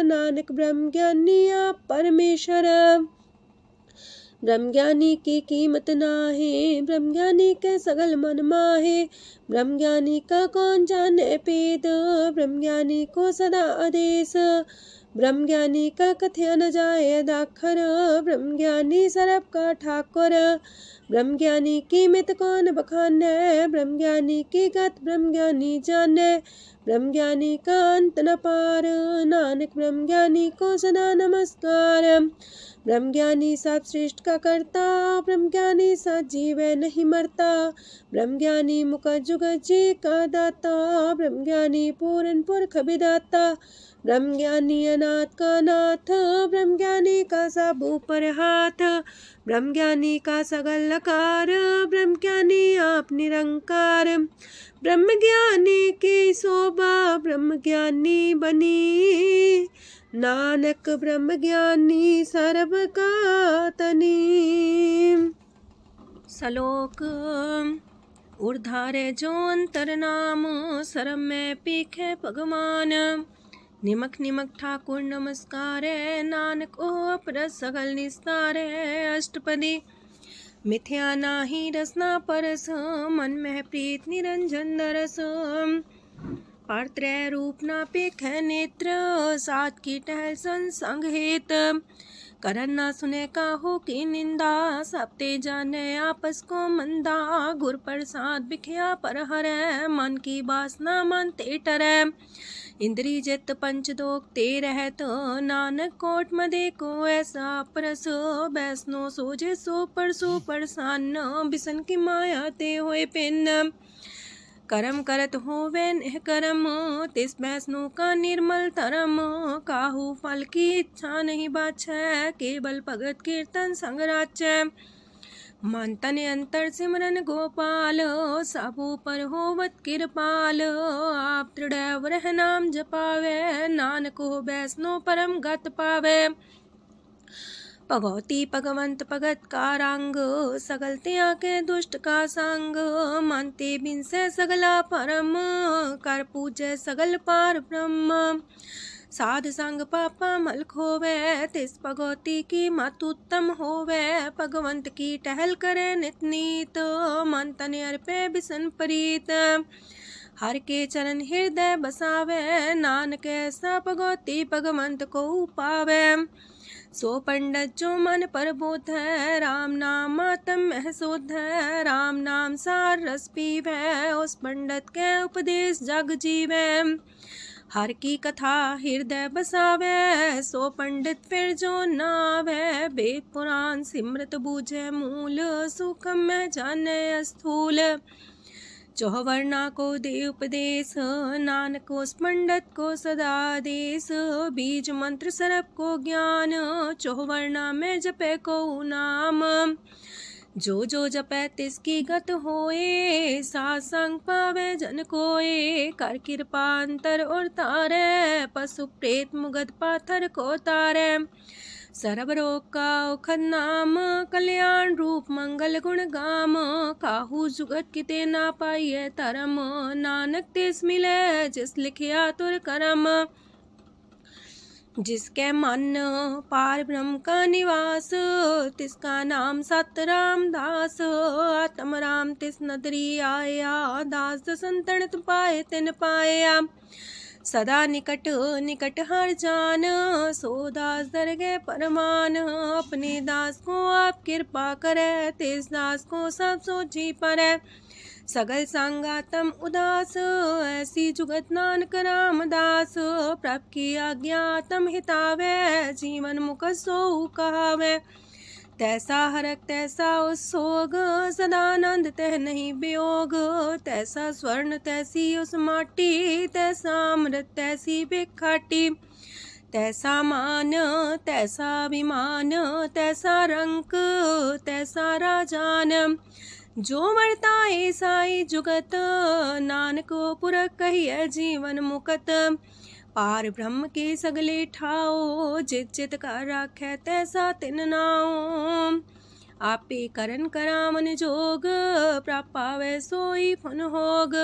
नानक ब्रह्म ज्ञानी आप परमेश्वर। ब्रह्म ज्ञानी की कीमत नाहे, ब्रह्म ज्ञानी के सगल मन माहे। ब्रह्म ज्ञानी का कौन जाने पेद, ब्रह्म ज्ञानी को सदा आदेश। ब्रह्म ज्ञानी का कथ्य न जाए दाखर, ब्रह्म ज्ञानी सरब का ठाकुर। ब्रह्म ज्ञानी की मित कौन बखाने, ब्रह्म ज्ञानी की गत ब्रह्म ज्ञानी जाने। ब्रह्म ज्ञानी का अंत न पार, नानक ब्रह्म ज्ञानी को सदा नमस्कार। ब्रह्म ज्ञानी सब सृष्टि का करता, ब्रह्म ज्ञानी सजीव नहीं मरता। ब्रह्म ज्ञानी मुख जुग जी का दाता, ब्रह्म ज्ञानी पूरन पुरख विदाता। ब्रह्म ज्ञानी अनाथ का नाथ, ब्रह्म ज्ञानी का सब ऊपर हाथ। ब्रह्म ज्ञानी का सगल लकार, ब्रह्म ज्ञानी आप निरंकार। ब्रह्म ज्ञानी की शोभा, ब्रह्म ज्ञानी बनी। नानक ब्रह्म ज्ञानी सर्व का तनी। श्लोक उर्धारे जो अंतर नाम, सरम में पीखे भगवान। निमक निमक ठाकुर नमस्कार, नानक ओ अपर सगल निस्तार। अष्टपदी मिथ्या नाही रसना परस, मन में प्रीत निरंजन दरस। पात्रय रूप ना पेख नेत्र, सात की टहल संग हेत। करन ना सुने काहू की निंदा, सब ते जाने आपस को मंदा। गुर प्रसाद बिख्या पर हरै, मन की वासना मानते टरै। इंद्री जित पंच दोख ते रहत, नानक कोट मदे को ऐसा परस। बैसनो सोजे सो परसो परसान, बिसन की माया ते होए पिन। करम करत होवे निह करम, तिस बैसनो का निर्मल तरम। काहू फल की इच्छा नहीं बाछै, केवल भगत कीर्तन संग राचै। मन तन अंतर सिमरन गोपाल, सब ऊपर होवत कृपाल। आप दृढ़ रह नाम जपावे, नानक हो बैसनो परम गत पावे। भगवती भगवंत भगत का रंग, सगल त्याग के दुष्ट का संग। मानते बिन से सगला परम, कर पूजे सगल पार ब्रह्म। साध संग पापा मल खोवे, तिस भगवती की मत उत्तम होवे। भगवंत की टहल करे नित नीत, मन तन अर्पे बिसन प्रीत। हर के चरण हृदय बसावे, नानक ऐसा भगवती भगवंत को पावे। सो पंडित जो मन पर बोध है, राम नाम आत्म में शोध है। राम नाम सार रस पीवे, उस पंडित के उपदेश जग जीवे। हर की कथा हृदय बसावे, सो पंडित फिर जो नावे। वेद पुराण सिमृत बूझे मूल, सूक्ष्म में जाने स्थूल। चौवर्णा को दे उपदेश, नानक उस पंडित को सदा देश। बीज मंत्र सरप को ज्ञान, चौवर्णा में जपे को नाम। जो जपे तिसकी गत होए, सासंग पावे जन कोए। कर कृपा अंतर और तारे, पशु प्रेत मुगध पाथर को तारे। सर्व रोग का औखद नाम, कल्याण रूप मंगल गुण गाम। काहू जुगत किते ना पाइये धर्म, नानक तिस मिले जिस लिखिया तुर करम। जिसके मन पार ब्रह्म का निवास, तिसका नाम सत रामदास। आत्म राम तिस नदरी आया, दास दसंतन पाए तिन पाया। सदा निकट निकट हर जान, सो दास दरगह परमान। अपने दास को आप कृपा करे, तिस दास को सब सोची परै। सगल संगातम उदास, ऐसी जुगत नानक रामदास। प्रभ की आज्ञा तम हितावे, जीवन मुख सो कहावे। तैसा हरक तैसा उत्सोग, सदानंद तह नहीं वियोग। तैसा स्वर्ण तैसी उस माटी, तैसा अमृत तैसी भिखाटी। तैसा मान तैसा अभिमान, तैसा रंक तैसा राजान। जो वर्ताए साई जुगत, नानक पुरख कहिए जीवन मुकत। पार ब्रह्म के सगले ठाओ, जित जित कर राखै तैसा तिन नाओ। आपे करन करामन जोग, प्राप पावै सोई फुन होग।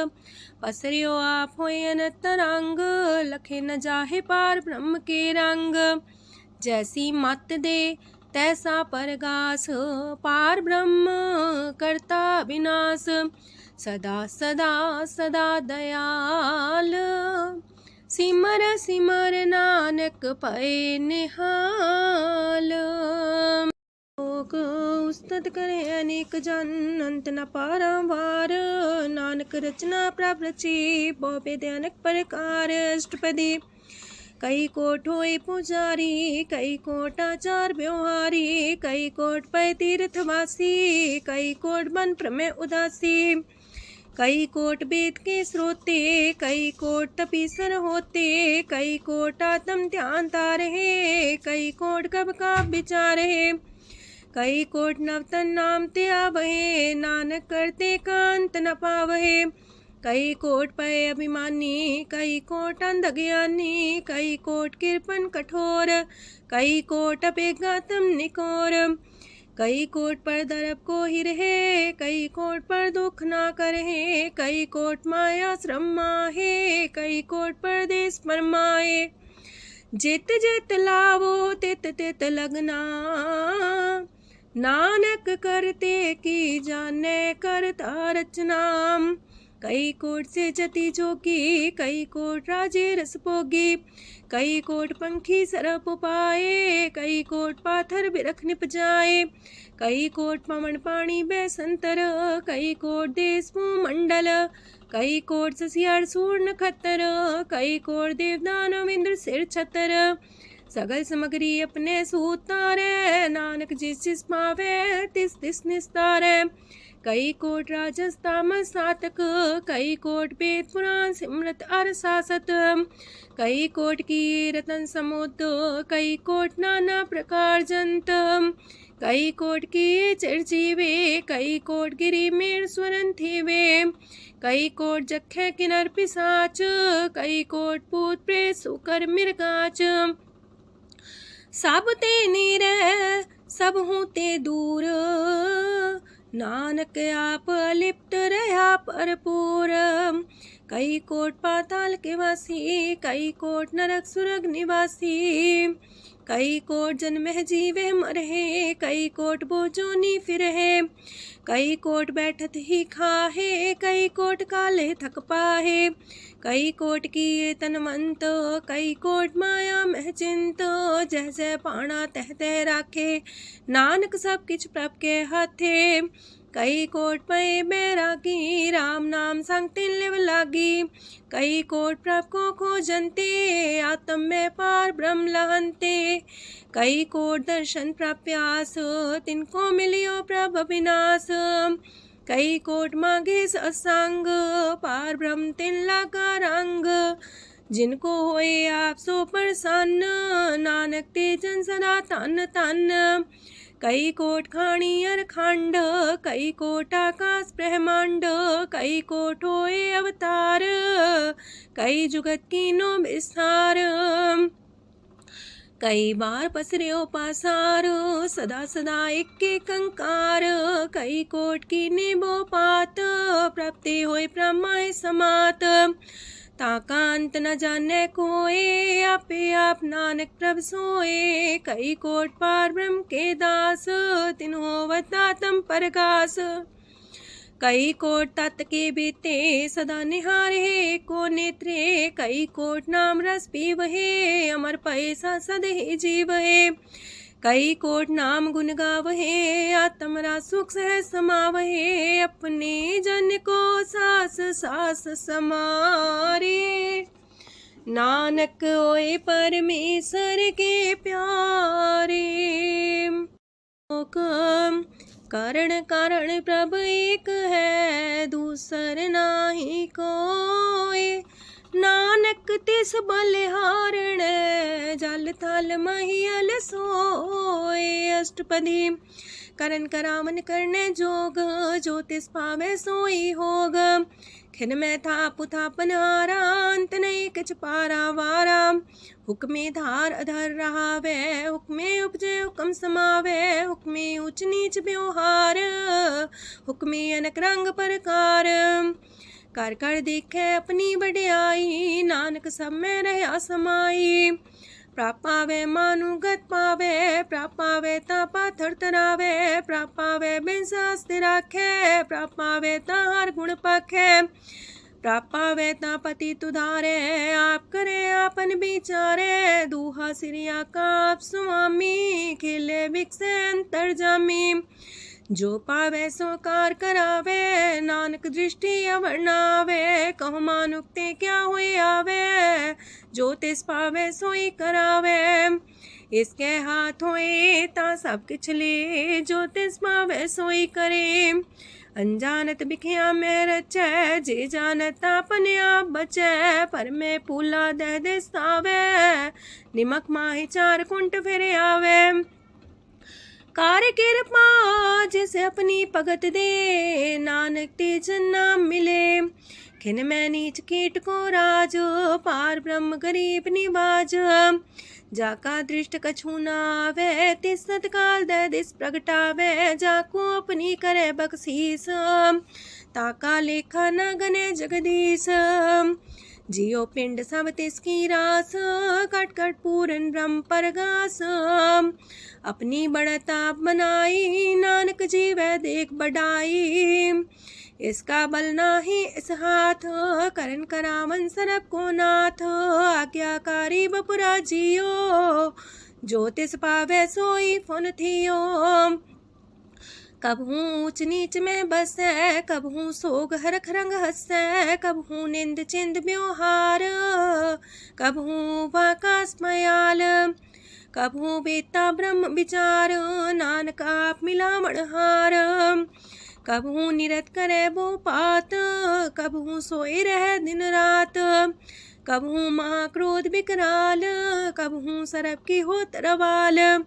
पसरियो आप होए अनंत रंग, लखे न जाहे पार ब्रह्म के रंग। जैसी मत दे तैसा परगास, पार ब्रह्म करता विनाश। सदा सदा सदा दयाल, सिमर सिमर नानक पए निहाल। लोक उस्तत करे अनेक जन, अंत न पारावार। नानक रचना प्रभ रची, बहु अनेक प्रकार। अष्टपदी कई कोट होए पुजारी, कई कोट आचार व्यवहारी। कई कोट पै तीर्थवासी, कई कोट बन प्रमेय उदासी। कई कोट वेद के श्रोते, कई कोट तपीसर होते। कई कोट आत्म ध्यान तारे, कई कोट कब का विचार है। कई कोट नवतन नाम ते आवहे, नानक करते कांत न पावहे। कई कोट पय अभिमानी, कई कोट अंधज्ञानी। कई कोट कृपन कठोर, कई कोट अपेगातम निकोर। कई कोट पर दरब को ही रहे, कई कोट पर दुख ना करहे। कई कोट माया श्रम माहे, कई कोट परदेश परमाए। जित जित लावो तित तित लगना, नानक करते की जाने करता रचना। कई कोट से जति जोगी, कई कोट राजे रस भोगी। कई कोट पंखी सरप पाए, कई कोट पाथर बिरख निप जाए। कई कोट पवन पानी बैसंतर, कई कोट देश मंडल। कई कोट ससियार सूर नखत्तर, कई कोट देवदानव इंद्र सिर छतर। सगल समग्री अपने सूतारे, नानक जिस जिस पावे तिस तिस निस्तारे। कई कोट राजस तामस सातक, कई कोट वेद पुराण सिमरत अर सासत। कई कोट की रतन समुद्र, कई कोट नाना प्रकार जंत। कई कोट की चिरजीवे, कई कोट गिरी मेर स्वरन थीवे। कई कोट जखे किनर पिसाच, कई कोट पूत प्रेत सुकर मिर्गाच। सब ते नीरे सब हूँ ते दूर, नानक आप अलिप्त रहा भरपूर। कई कोट पाताल के वासी, कई कोट नरक सुरग निवासी। कई कोट जन्मह जीवे मरहे, कई कोट बोजोनी फिरहे। कई कोट बैठत ही खाहे, कई कोट काले थक पाहे। कई कोट किए तनवंत, कई कोट माया मह चिंत। जैसे पाणा तह तह राखे, नानक सब किछ प्रभ के हाथे। कई कोट पए बैरागी, राम नाम संग तिन लिव लागी। कई कोट प्रभ को खोजंते, आत्म में पार ब्रह्म लहंते। कई कोट दर्शन प्रप्यास, तिनको मिलियो प्रभ अविनाश। कई कोट मांगे सत्संग, पार ब्रह्म तिन लागा रंग। जिनको होए आप सो प्रसन्न, नानक ते जन सदा तन तन। कई कोट खाणी अर खंड, कई कोट आकाश ब्रह्मांड। कई कोट होए अवतार, कई जुगत कीनो विस्तार। कई बार पसर्यो पासार, सदा सदा एक कंकार। कई कोट की निबो पात, प्राप्ति होए प्रमाय समात। ताका अंत न जाने कोय, आपे आप नानक प्रभ सोए। कई कोट पार ब्रह्म के दास, तिन्हो अवतातम परगास। कई कोट तत् के बीते, सदा निहारे को नेत्रे। कई कोट नाम रस पीवहे, अमर पैसा सद ही जीवहे। कई कोट नाम गुण गावहे, आत्मरा सुख सह समावहे। अपने जन को सास सास समारे, नानक होए परमेश्वर के प्यारे। कारण कारण प्रभ एक है, दूसर नाही कोय। नानक तिस बलिहारण, जल थल महियल सोए। अष्टपदी करन करावन करने जोग, जो तिस पावे सोई होग। खिन में था पुथापन हारा, अंत नहीं किछ पारा वारा। हुक्मे धार अधर रहावे, हुक्मे उपजे हुक्म समावे। हुक्मे ऊंच नीच व्यवहार, हुक्मे अनक रंग प्रकार। कर कर देखे अपनी बड़ियाई, नानक सब में रहा समाई। प्रापावे मानुगत पावे, प्रापावे ता पाथर तरावे। प्रापावे बिन शास्त्र राखे, प्रापावे ता हर गुण पाखे। प्रापावे ता पति तुधारे, आप करे आपन विचारे। दूहा सिरिया का आप स्वामी, खिले बिकसे अंतर जामी। जो पावे सो कार करावे, नानक दृष्टि अवर्णावे। कहो मानुक्ते क्या हुए आवे, जो तिस पावे सोई करावे। इसके हाथ होए ता सब किछ ले, जो तिस पावे सोई करे। अनजानत बिखिया में रचै, जे जानत अपने आप बचै। पर में पूला दे दिस्तावे, निमक माही चार कुंट फिर आवे। कार कृपा जिसे अपनी भगत दे, नानक तेज नाम मिले। खिन में नीच कीट को राज, पार ब्रह्म गरीब निवाज। जाका दृष्ट कछु न आवे, तिस सतकाल दे दिस प्रगटावे। जाको अपनी करे बख्शीस, ताका लेखा न गने जगदीश। जियो पिंड सब तिसकी रास, कट कट पूरन ब्रह्म परगास। अपनी बढ़ता बनाई, नानक जीवै देख बढ़ाई। इसका बल नाही इस हाथ, करन करावन सरब को नाथ। आज्ञाकारी बपुरा जियो, जो तिस पावे सोई फुन थियो। कबहू ऊंच नीच में बसै, कबहू सोग हरख रंग हंसै। कबहू निंद चिंद व्यवहार, कबहू वाकास मयाल। कबहू बेता ब्रह्म विचार, नानक आप मिलावण हार। कबहू निरत करे वो पात, कबहू सोए रह दिन रात। कबहू महाक्रोध विकराल, कबहू सरब की हो तरवाल।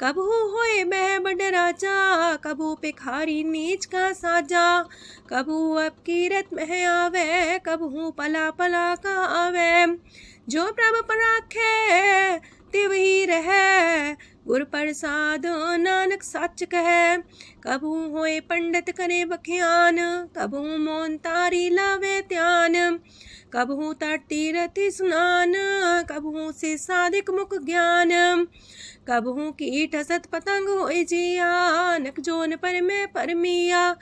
कबहू होए बह बड़ राजा, कबहू पिखारी नीच का साजा। कबहू अब कीरत में आवे, कबहू पला पला का आवे। जो प्रभ पर राखे तिव ही रहे, गुर प्रसाद नानक सच कहे। कबहू होए पंडित करे बख्यान, कबहू मोन तारी लावे ध्यान। कबहू तट तीरथ स्नान, कबहू से साधिक मुख ज्ञान। कबहू कीट असत पतंग होए जिया, नक जोन पर में परमिया।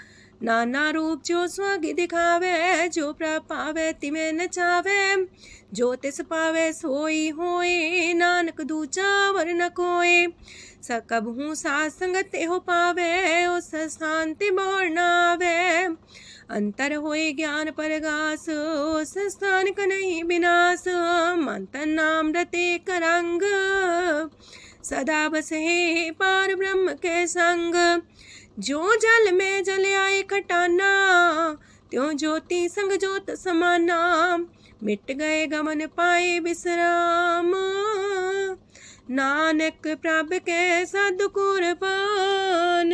नाना रूप जो स्वागी दिखावे, जो प्रभ पावे तिमें नचावे। जो तिस पावे सोई होए, नानक दूजा वर न कोय। सकबहू साध संगत हो पावे, उस शांति मोर नावे। अंतर होए ज्ञान परगास, उस स्थान का नहीं विनाश। मंतन नाम रते करंग, सदा बसे पार ब्रह्म के संग। जो जल में जल आए खटाना, त्यों ज्योति संग ज्योत समाना। मिट गए गमन पाए विश्राम, नानक प्रभ के सद कुर्बान।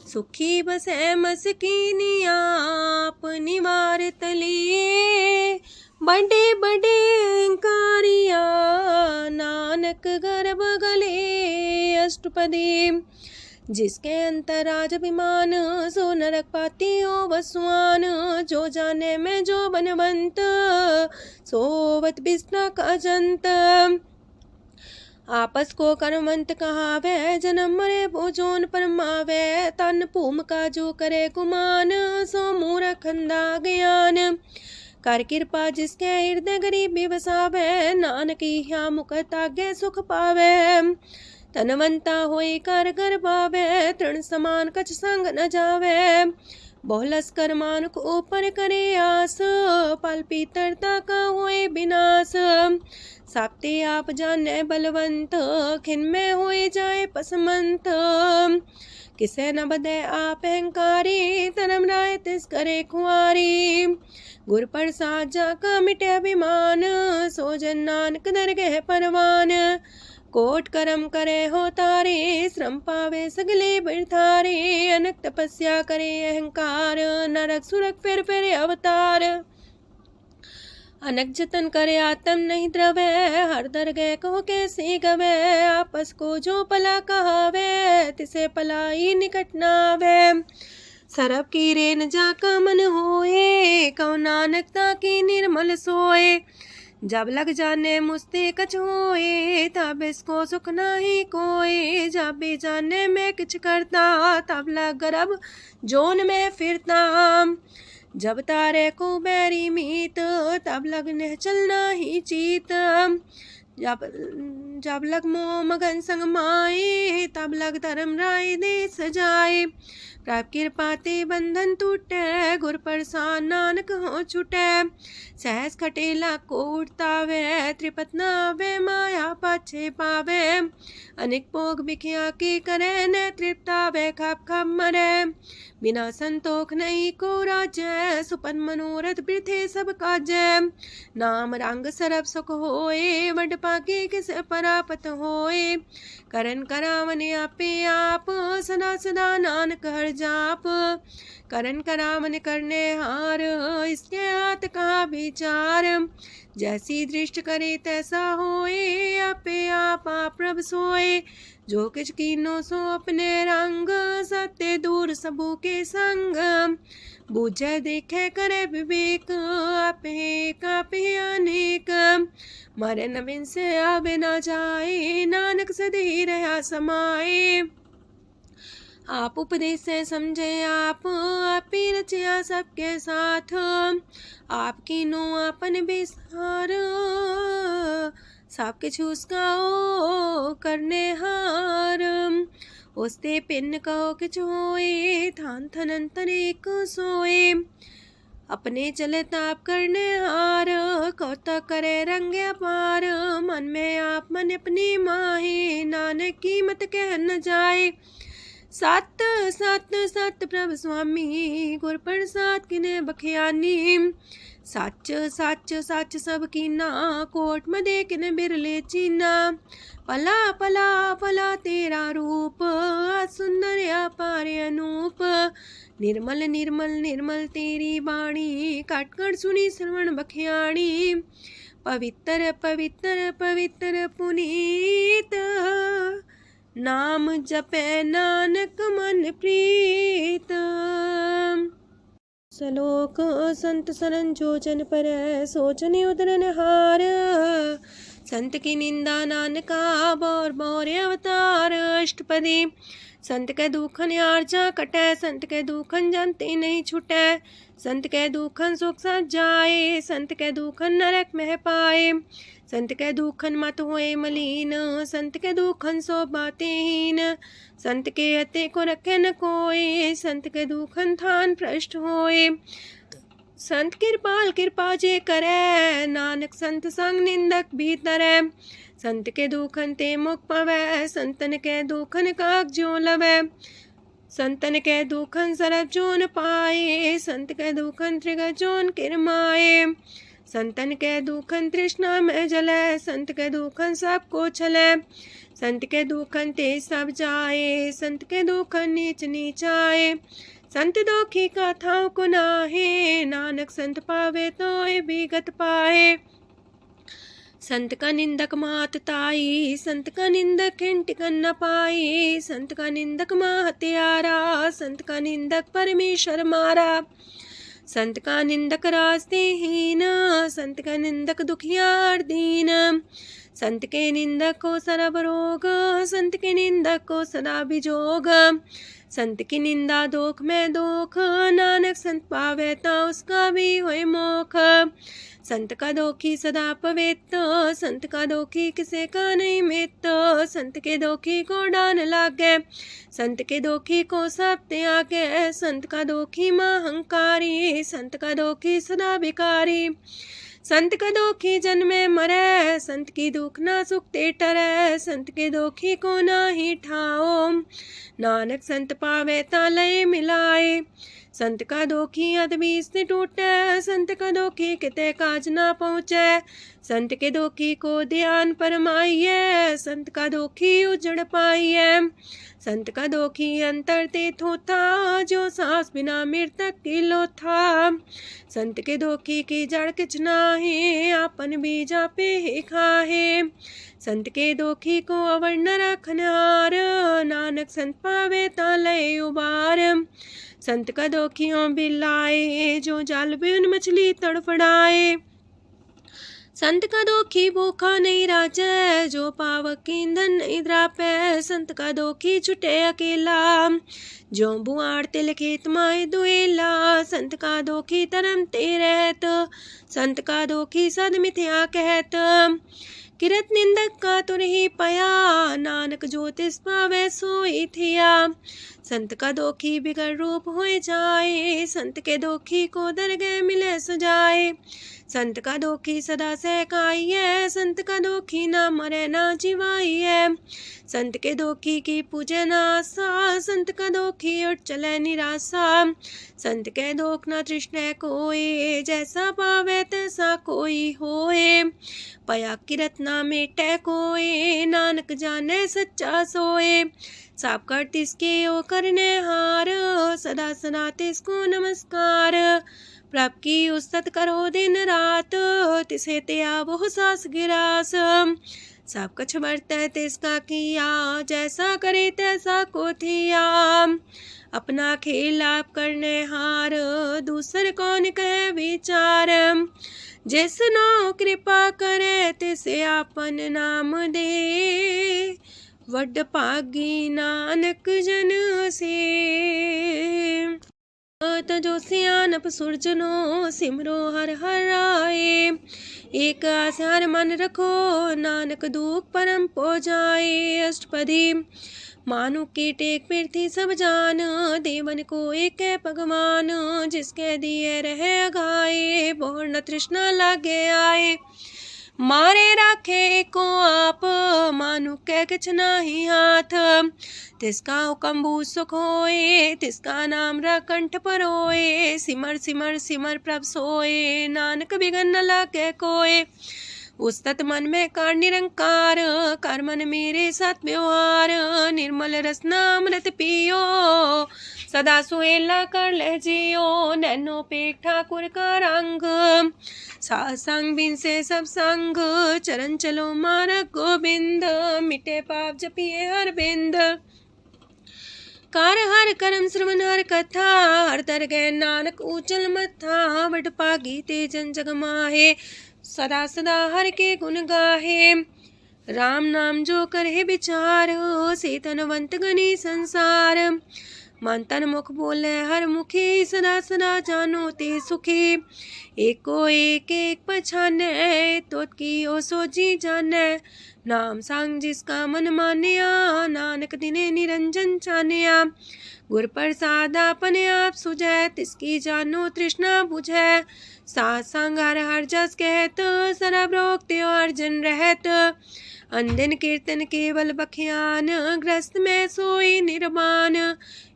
सुखी बसे मस्कीनी आप निवार तलिए। बड़े बड़े कारिया नानक गर्भ गले। अष्टपदी जिसके अंतराज अभिमान, सो नरक पाती हो वसुआन। जो जाने में जो बनवंत, सोवत बिस्ना का जंत। आपस को कर्मवंत कहावे, जन्म मरे भोजोन परमावे। तन भूम का जो करे गुमान, सो मूर्ख अंधा ज्ञान। कर कृपा जिसके हृदय गरीबी बसावे, नानक यहाँ मुख तागे सुख पावे। तनवंता होई कर घर पावे, तृण समान कछ संग न जावे। बहुलस कर मानुक ऊपर करे आस, पल पीतरता का होए विनाश। साप्ते आप जाने बलवंत, खिन में होए जाए पसमंत। किसे न बदे आप अहंकारी, धर्म राय तिस करे खुआरी। गुर प्रसाद जाका मिटे अभिमान, सो जन नानक दरगह परवान। कोट करम करे हो तारे, श्रम पावे सगले बिरथारे। अनक तपस्या करे अहंकार, नरक सुरक फिर अवतार। अनक जतन करे आत्म नहीं द्रवे, हर दरगह को कैसे गवे। आपस को जो पला कहावे, तिसे पलाई निकट नावे। सरब की रेन जाका मन होए, कौ नानकता की निर्मल सोए। जब लग जाने मुझते कछ होए, तब इसको सुख नाही कोई। जब भी जाने में किछ करता, तब लग गर्भ जोन में फिरता। जब तारे को बैरी मीत, तब लगने चलना ही चीत। जब लग मोह मगन संग माए, तब लग धर्म राय दे सजाए। प्रभ कृपा ते बंधन टूटे, गुर प्रसाद नानक हो छूटे। सहस खटेला को उठतावे, त्रिपत नावे माया पाछे पावे। अनेक भोग बिखिया की करे, न तृप्तावे खप खप मरे। बिना संतोख नहीं को राजै, सुपन मनोरथ वृथे सब काजै। नाम रंग सरब सुख होए, वड पाके किस परापत होए। करन करावन आपे आप, सदा सदा नानक हर जाप। करन करावन करने हार, इसके हाथ का विचार। जैसी दृष्ट करे तैसा होए, आपे आप प्रभ सोए। जो किछ कीनो सो अपने रंग, सत्य दूर सबू के संग। बूझे देखे करे विवेक, आपे अनेक। मरे नवीन से आवे ना जाए, नानक सदी रहा समाए। आप उपदेश से समझे आप ही रचिया सबके साथ। आपकी नो आपन विस्तार, सब किछ उसका ओ करने हार। उसते पिन कहो किछ होए, थान थनन तनेक सोए। अपने चले ताप करने हार, कौतक करे रंग अपार। मन में आप मन अपनी माहे, नानक की मत कह न जाए। सत सत सत प्रभ स्वामी, गुर प्रसाद किने बखियानी। सच सच सच सब कीना, कोट मदे किने बिरले चीना। पला पला पला तेरा रूप, सुंदर अपार अनूप। निर्मल निर्मल निर्मल तेरी बाणी, काटकर सुनी श्रवण बखियाणी। पवित्र पवित्र पवित्र पुनीत, नाम जपे नानक मन प्रीत। सलोक संत सरन जो जन पर, सोचने उदरन हार। संत की निंदा नानका, बौर बौर अवतार। अष्टपदी संत के दुखन आर्जा कटै, संत के दुखन जानते नहीं छुटै। संत के दुखन सुख सज जाए, संत के दुखन नरक में पाए। संत के दुखन मत होए मलीन, संत के दुखन सो बातें हीन। संत के अते को रखे न कोई, संत के दुखन थान भ्रष्ट होए। संत कृपाल कृपा जे करे, नानक संत संग निंदक भीतरै। संत के दुखन ते मुख पवै, संतन के दुखन काग जो लवै। संतन के दुखन सरब जोन पाए, संत के दुखन त्रिगत जोन किरमाए। संतन के दुखन तृष्णा में जले, संत के दुखन सबको छले। संत के दुखन ते सब जाए, संत के दुखन नीच नीचाए। संत दोखी का थाव को नाहे, नानक संत पावे तो विगत पाए। संत का निंदक मात ताई, संत का निंदक खिंट न पाई, संत का निंदक माँ हत्यारा, संत का निंदक परमेश्वर मारा। संत का निंदक रास्ते हीन, संत का निंदक दुखियार दीन, संत के निंदक को सरब रोग, संत के निंदक को सदा बिजोग। संत की निंदा दोख में दोख, नानक संत पावे ता उसका भी होए मोख। संत का दोखी सदा पवित्र, संत का दोखी किसे का नहीं मित, संत के दोखी को डान लागे, संत के दोखी को सब त्यागे, संत का दोखी महांकारी, संत का दोखी सदा भिकारी। संत का दोखी जन्मे मरे, संत की दुख ना सुख ते टरे, संत के दोखी को ना ही ठाओ, नानक संत पावे ता लय मिलाए। संत का दोखी अदबीस से टूटे, संत का दोखी किते काज ना पहुँचे, संत के दोखी को ध्यान परमाइए, संत का दोखी उजड़ पाइए। संत का दोखी अंतर ते थोथा, जो सांस बिना मृतक की लोथा। संत के दोखी की जड़ किछ नाहे, आपन बीजा पे ही खाहे। संत के दोखी को अवर न रखनार, नानक संत पावे ता लय उबार। संत का दोखियों बिलाए, जो जाल बिन मछली तड़फड़ाए। संत का दोखी भूखा नहीं राजे, जो पावक ईंधन नहीं द्रापे। संत का दोखी छुटे अकेला, जो बुआड़ तिल खेत माए दुएला। संत का दोखी तरम ते रहत, संत का दोखी सद मिथ्या कहत। किरत निंदक का तुर ही पया, नानक जो तिस पावे सोई थिया। संत का दोखी बिगड़ रूप होए जाए, संत के दोखी को दरगह मिले सुजाए। संत का दोखी सदा सहकाइए, संत का दोखी ना मरे ना जिवाइए। संत के दोखी की पूजे ना आशा, संत का दोखी उठ चले निराशा। संत के दोख ना तृष्णा कोई, जैसा पावे तैसा कोई होए। पया किरत ना मेटे कोई, नानक जाने सच्चा सोए। साप कर तिसके ओ करने हार, सदा सदा तिसको नमस्कार। प्रभ की उस्तत करो दिन रात, तिसे त्या बहु सास गिरास। सब कछ बरतै तिसका किया, जैसा करे तैसा को थिया। अपना खेल आप करने हार, दूसर कौन कहे विचार। जिसनो कृपा करे तिसे आपन नाम दे, वड पागी नानक जन से। तजो सियानप सुरजनो, सिमरो हर हर आए। एक आस हर मन रखो, नानक दुख परम पो जाए। अष्टपदी मानु के टेक पृथ्वी सब जान, देवन को एक है भगवान। जिसके दिए रहे अघाए, बोर न तृष्णा लागे आए। मारे राखे को आप, मानु के किछ नाही हाथ। तिसका हुक्म सुख होए, तिसका नाम रकंठ पर होए। सिमर सिमर सिमर प्रभ सोए, नानक बिगन न लागे कोय। उस्तत मन में कर निरंकार, कर मन मेरे साथ व्यवहार। निर्मल रसना अमृत पियो, सदा सुहेला कर ले जियो। नैनो पेट ठाकुर का रंग, सासंग बिन से सब संग। चरण चलो मार्ग गोविंद, मिटे पाप जपिए हर बिंद। कार हर करम श्रवण हर कथा, हर दरगह नानक ऊचल मथा। वड पागी ते जन जग माहे, सदा सदा हर के गुण गाहे। राम नाम जो करे विचार, से तनवंत गनी संसार। मन तन मुख बोले हर मुखी, सदा सदा जानो ते सुखी। एको एक एक पछाने, तोत की ओ सोजी जाने। नाम सांग जिसका मन मानिया, नानक दिने निरंजन चानिया। गुर प्रसाद अपने आप सुझै, तिसकी जानो तृष्णा बुझै। साथ संग हर हर जस कहत, सरब रोग त्यो अर्जन रहत। अंदिन कीर्तन केवल बख्यान, ग्रस्त में सोई निर्माण।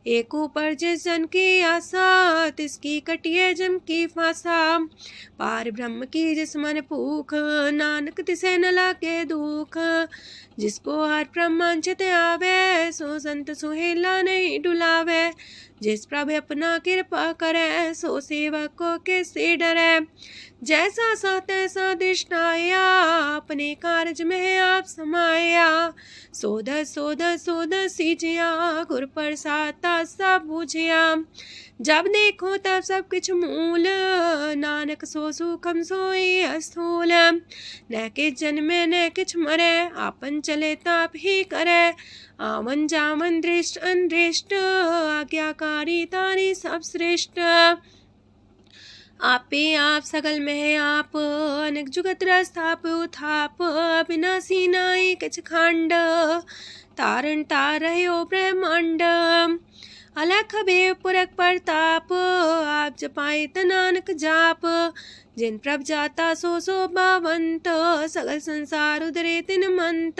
एक ऊपर जिस जन की आशा, तिसकी कटिए जम की फांसा। पार ब्रह्म की जिस मन भूख, नानक तिसे न लागे दुख। जिसको हर ब्रह्मांचित आवे, सो संत सुहेला नहीं डुलावे। जिस प्रभु अपना कृपा करे, सो सेवक को किससे डरे। जैसा सा तैसा दृष्टाया, अपने कारज में आप समाया। सोध सोध सोध सीजिया, गुर प्रसाद सब बुझिया। जब देखो तब सब कुछ मूल, नानक सो सुखम सोई अस्थूल। न किछ जन्मे न किछ मरे, आपन चले ताप ही करे। आवन जावन दृष्ट अनदृष्ट, आज्ञाकारी तारी सब श्रेष्ठ। आपे आप सगल में आप, अनेक जुगत रस्थाप उथाप। अविनाशी नाई किछ खंड, तारण तार रह्यो ब्रह्मांड। अलख भेव पुरख प्रताप, आप जपाए नानक जाप। जिन प्रभ जाता सो शोभावंत, सगल संसार उधरे तिन मंत।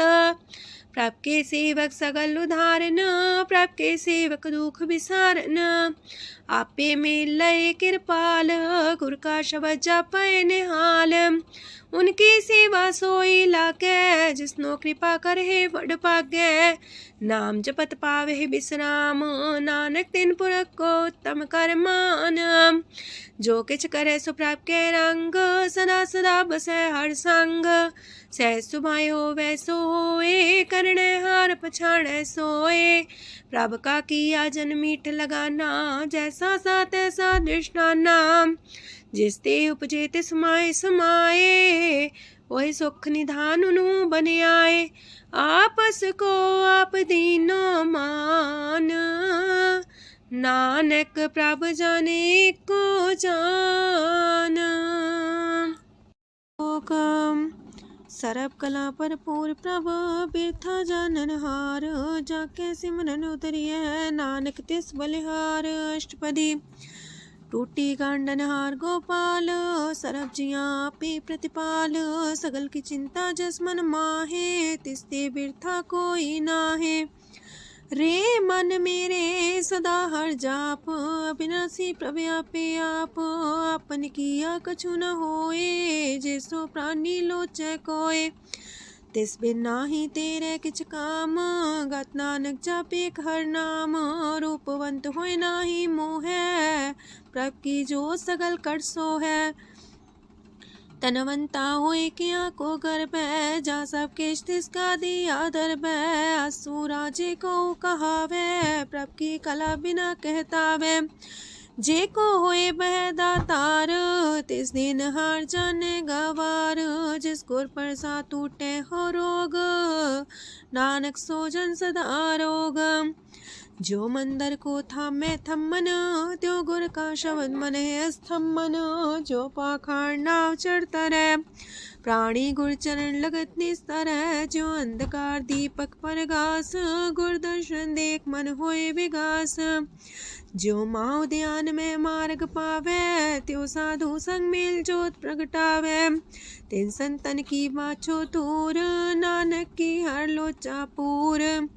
प्रभ के सेवक सगल उधारन, प्रभ के सेवक दुख विसारन। आपे में लय कृपाल, गुर का शब्द जपै निहाल। उनकी सेवा सोई लागे, जिसनो कृपा करे बड़ पागे। नाम जपत पावे विश्राम, नानक तिन पुरख को उत्तम कर मान। जो किछ करे सो प्रभ के रंग, सदा सदा बसै हर संग। सह सुभाए होवै सो होए, करणे हार पछाड़ै सोए। प्रभ का किया जन मीठ लगाना, जैसा सा तैसा दृष्टाना। जिस ते उपजे तिस माए समाए, वही सुख निधान उनु बन आए। आपस को आप दीनो मान, नानक प्रभ जाने को जान। सर्व कला पर पूर प्रभ, बिरथा जानन हार। जाके सिमरन उतरिए, नानक तिस बलिहार। अष्टपदी। टूटी गांडन हार गोपाल, सरब जिया पे प्रतिपाल। सगल की चिंता जस मन माहे, तिसते बिरथा कोई नाहे। रे मन मेरे सदा हर जाप, अविनाशी प्रभु आपे आप। आपन किया कछु न होए, जैसो प्राणी लोचै कोय। तिस बिन नाही तेरे किछ काम, गत नानक जापे हर नाम। रूपवंत होय नाही मोह, प्रभ की जो सगल कर सो है। तनवंता होए किया को गर्भ, जा सब केश तिसका दिया दर्भ। असु राजे को कहावे, प्रभ की कला बिना कहतावे। जे को होए बह दातार, तिस दिन हार जाने गवार। जिस गुर प्रसाद टूटे हो रोग, नानक सो जन सदा रोग। जो मंदर को थामे थम्मन, त्यो गुर का शब्द मन है स्तंभन। जो पाखार नाव चढ़ता रहे, प्राणी गुर चरण लगत निस्तर। जो अंधकार दीपक पर घास, गुर दर्शन देख मन होए विगास। जो माओ ध्यान में मार्ग पावे, त्यो साधु संग मेल जोत प्रगटावे। तिन संतन की बाछो दूर, नानक की हर लोचा पूर।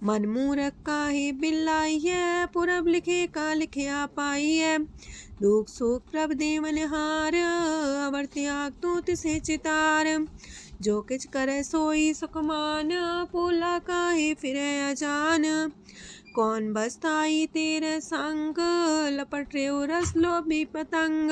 मन मूरख काहे बिलाइए, पुरब लिखे का लिखिया पाइए। दुख सुख प्रभ देवन हार, अवर त्याग तू तिसे चितार। जो किछ करे सोई सुखमान, पोला काहे फिरे अजान। कौन बसताई तेरे संग, लपट रे रस लोभी पतंग।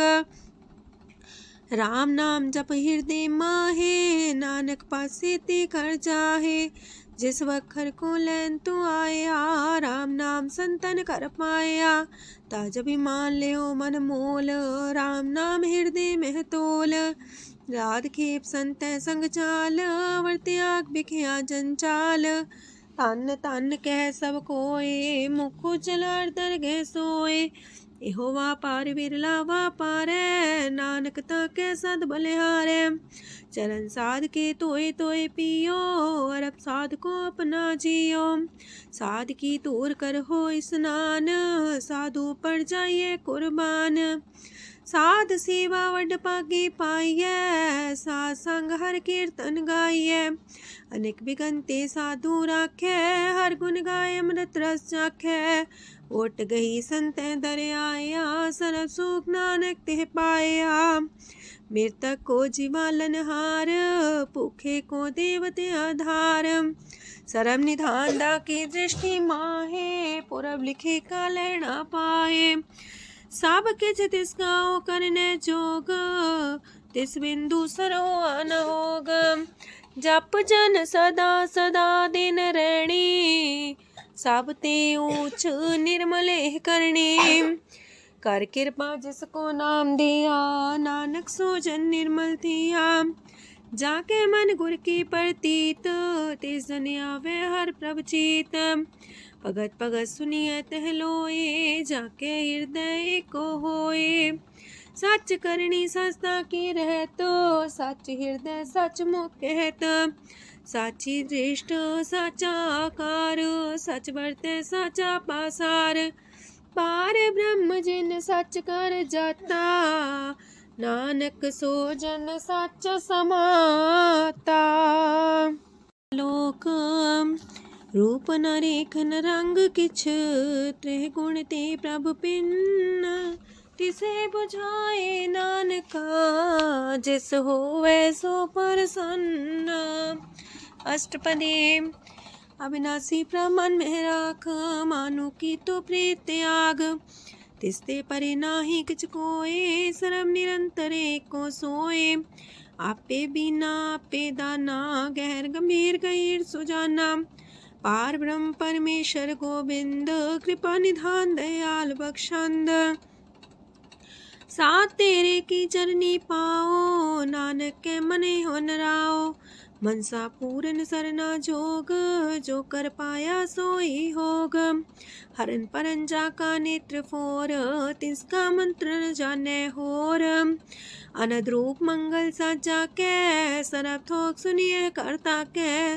राम नाम जप हृदय माहे, नानक पासे ते कर जाहे। जिस वखर को लैन तू आया, राम नाम संतन कर पाया। ताज अभिमान ले मन मोल, राम नाम हृदय में तोल। राध खेप संत संग चाल, अवर त्याग बिखिया जंचाल। तन तन कह सब कोय, मुख उजल दरगह सोए। एहो वापार विरला वापारै, नानक ताके सद बलिहारै। चरण साध के तोय तोय पियो, अरब साध को अपना जियो। साध की तूर कर हो स्नान, साधु पर जाइए कुर्बान। साध सेवा वड पागे पाइए, साध संग हर कीर्तन गाइए। अनेक बिगंते साधु राखे, हर गुण गाय अमृत रस चाखे। ओट गई संत दर आया, सरब सुख नानक तिह पाया। मृतक को जीवालनहार, भूखे को देवते आधार। सरम निधान दा की दृष्टि माहे, पूरब लिखे का लहना पाए। सब किछ तिस गाओ करने जोग, तिस बिंदु सरो अनहोग। जप जन सदा सदा दिन रैणी, सब ते ऊंच निर्मल करणी। कर कृपा जिसको नाम दिया, नानक सो जन निर्मल थिया। जाके मन गुर की प्रतीत, तिस जन आवे हर प्रभ चीत। भगत भगत सुनिए तह लोए, जाके हृदय को होए। सच करनी सस्ता की रहत, सच हृदय सच मुख कहत। साची दृष्ट साचा आकार, सच बरते साचा पासार। पार ब्रह्म जिन सच कर जाता, नानक सो जन सच समाता। लोक रूप न रेखन रंग किछ, त्रिह गुण ते प्रभ पिन्न। तिसे बुझाए नानका, जिस होवे सो प्रसन्न। अष्टपदी। अविनाशी प्रमन में राख, मानु की तो प्रीत त्याग। तिसते परे नाही किछ कोय, सरम निरंतर एको सोए। आपे बिना आपे दाना, गहर गंभीर गहीर सुजाना। पार ब्रह्म परमेश्वर गोविंद, कृपा निधान दयाल बख्शंद। साथ तेरे की चरनी पाओ, नानक के मने हो नराओ। मनसा पूरन सरना जोग, जो कर पाया सोई होग। हरन परन जाका नेत्र फोर, तिसका मंत्र न जाने होर। अनद रूप मंगल साजा के, सरब थोक सुनिए करता के।